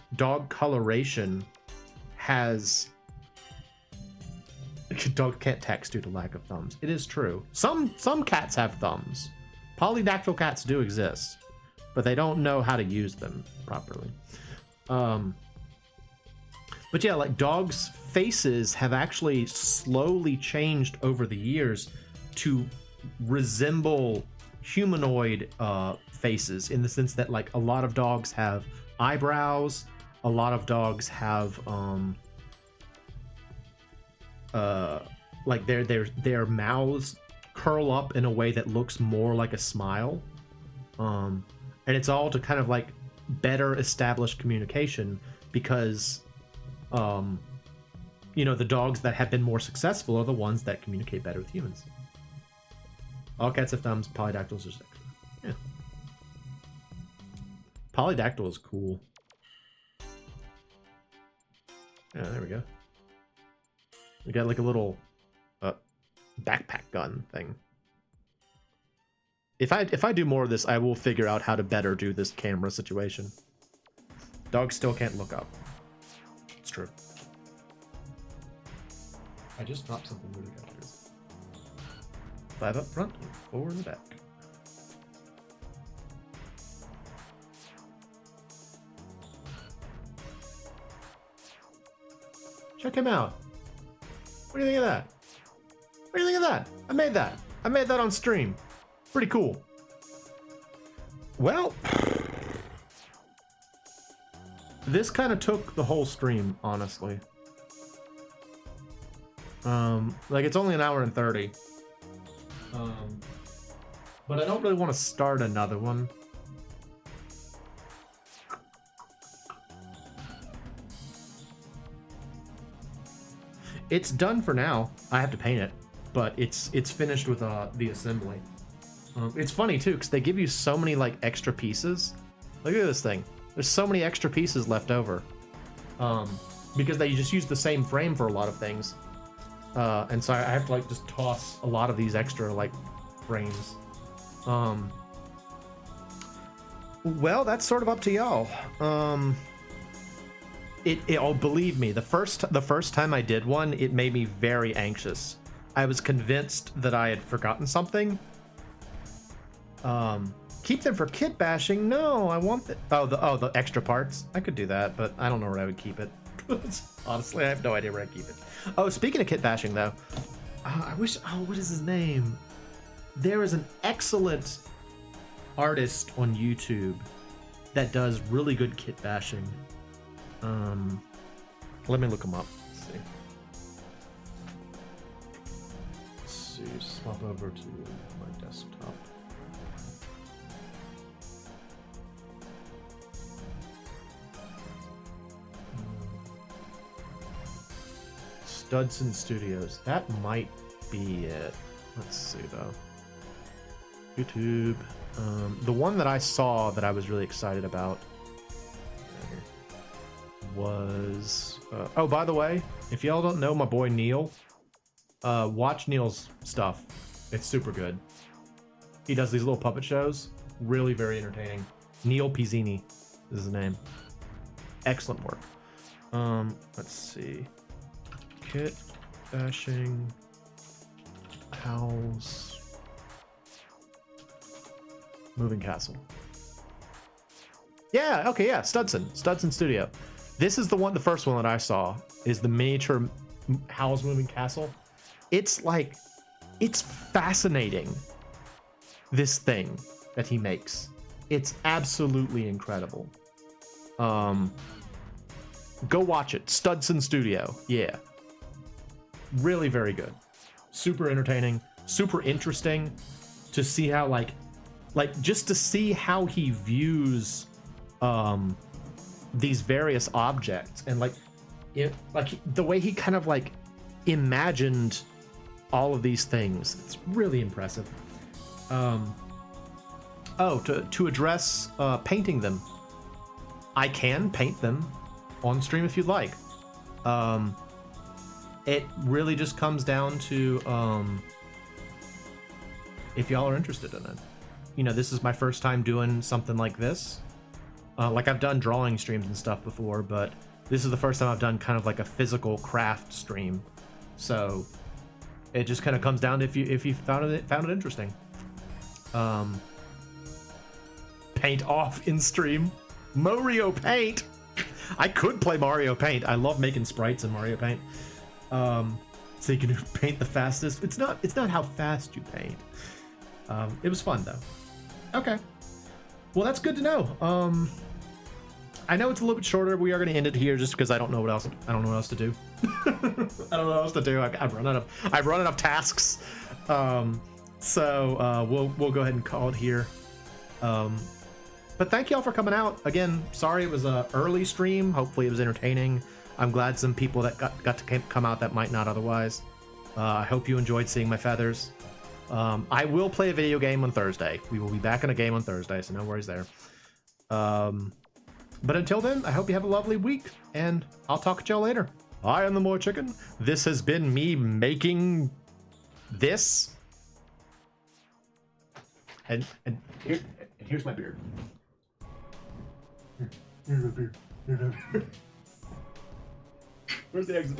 coloration has... Dog can't text due to lack of thumbs. It is true. Some cats have thumbs. Polydactyl cats do exist, but they don't know how to use them properly. But yeah, like dogs' faces have actually slowly changed over the years to resemble humanoid faces, in the sense that like a lot of dogs have eyebrows, a lot of dogs have like their mouths curl up in a way that looks more like a smile, and it's all to kind of like better establish communication, because you know, the dogs that have been more successful are the ones that communicate better with humans. All cats have thumbs. Polydactyls are sexual. Yeah. Polydactyl is cool. Yeah, there we go. We got like a little backpack gun thing. If I do more of this, I will figure out how to better do this camera situation. Dogs still can't look up. It's true. I just dropped something really good. 5 up front and 4 in the back. Check him out. What do you think of that? What do you think of that? I made that. I made that on stream. Pretty cool. Well, this kind of took the whole stream, honestly. Like it's only an hour and 30. But I don't really want to start another one. It's done for now. I have to paint it, but it's finished with the assembly. It's funny too, because they give you so many like extra pieces. Look at this thing. There's so many extra pieces left over. Because they just use the same frame for a lot of things. And so I have to like just toss a lot of these extra like frames. Well, that's sort of up to y'all. Oh, believe me, the first time I did one, it made me very anxious. I was convinced that I had forgotten something. Keep them for kit bashing? No, I want the the extra parts. I could do that, but I don't know where I would keep it. Honestly, I have no idea where I'd keep it. Oh, speaking of kit bashing though, I wish. Oh, what is his name? There is an excellent artist on YouTube that does really good kit bashing. Let me look them up. Let's see. Swap over to my desktop. Studson Studios. That might be it. Let's see though. YouTube. The one that I saw that I was really excited about was oh, by the way, if y'all don't know my boy Neil, watch Neil's stuff. It's super good. He does these little puppet shows, really very entertaining. Neil Pizzini is his name. Excellent work. Let's see. Kit bashing house moving castle. Yeah, okay, yeah, Studson Studio. This is the first one that I saw, is the miniature Howl's Moving Castle. It's like, it's fascinating, this thing that he makes. It's absolutely incredible. Go watch it, Studson Studio, yeah. Really very good. Super entertaining, super interesting to see how, like just to see how he views these various objects, and like the way he kind of like imagined all of these things. It's really impressive. Oh, to address painting them, I can paint them on stream if you'd like. It really just comes down to if y'all are interested in it. You know, this is my first time doing something like this. Like, I've done drawing streams and stuff before, but this is the first time I've done kind of like a physical craft stream. So it just kind of comes down to if you found it interesting. Paint off in stream. Mario Paint. I could play Mario Paint. I love making sprites in Mario Paint. So you can paint the fastest. It's not how fast you paint. It was fun though. Okay. Well, that's good to know. I know it's a little bit shorter. We are going to end it here just because I don't know what else to do. I don't know what else to do. I've run out of tasks. So we'll go ahead and call it here. But thank y'all for coming out. Again, sorry it was an early stream. Hopefully it was entertaining. I'm glad some people that got to come out that might not otherwise. I hope you enjoyed seeing my feathers. I will play a video game on Thursday. We will be back in a game on Thursday, so no worries there. But until then, I hope you have a lovely week, and I'll talk to y'all later. I am the MoeChicken. This has been me making this. And here's my beard. Here's my beard. Here's my beard. Where's the exit?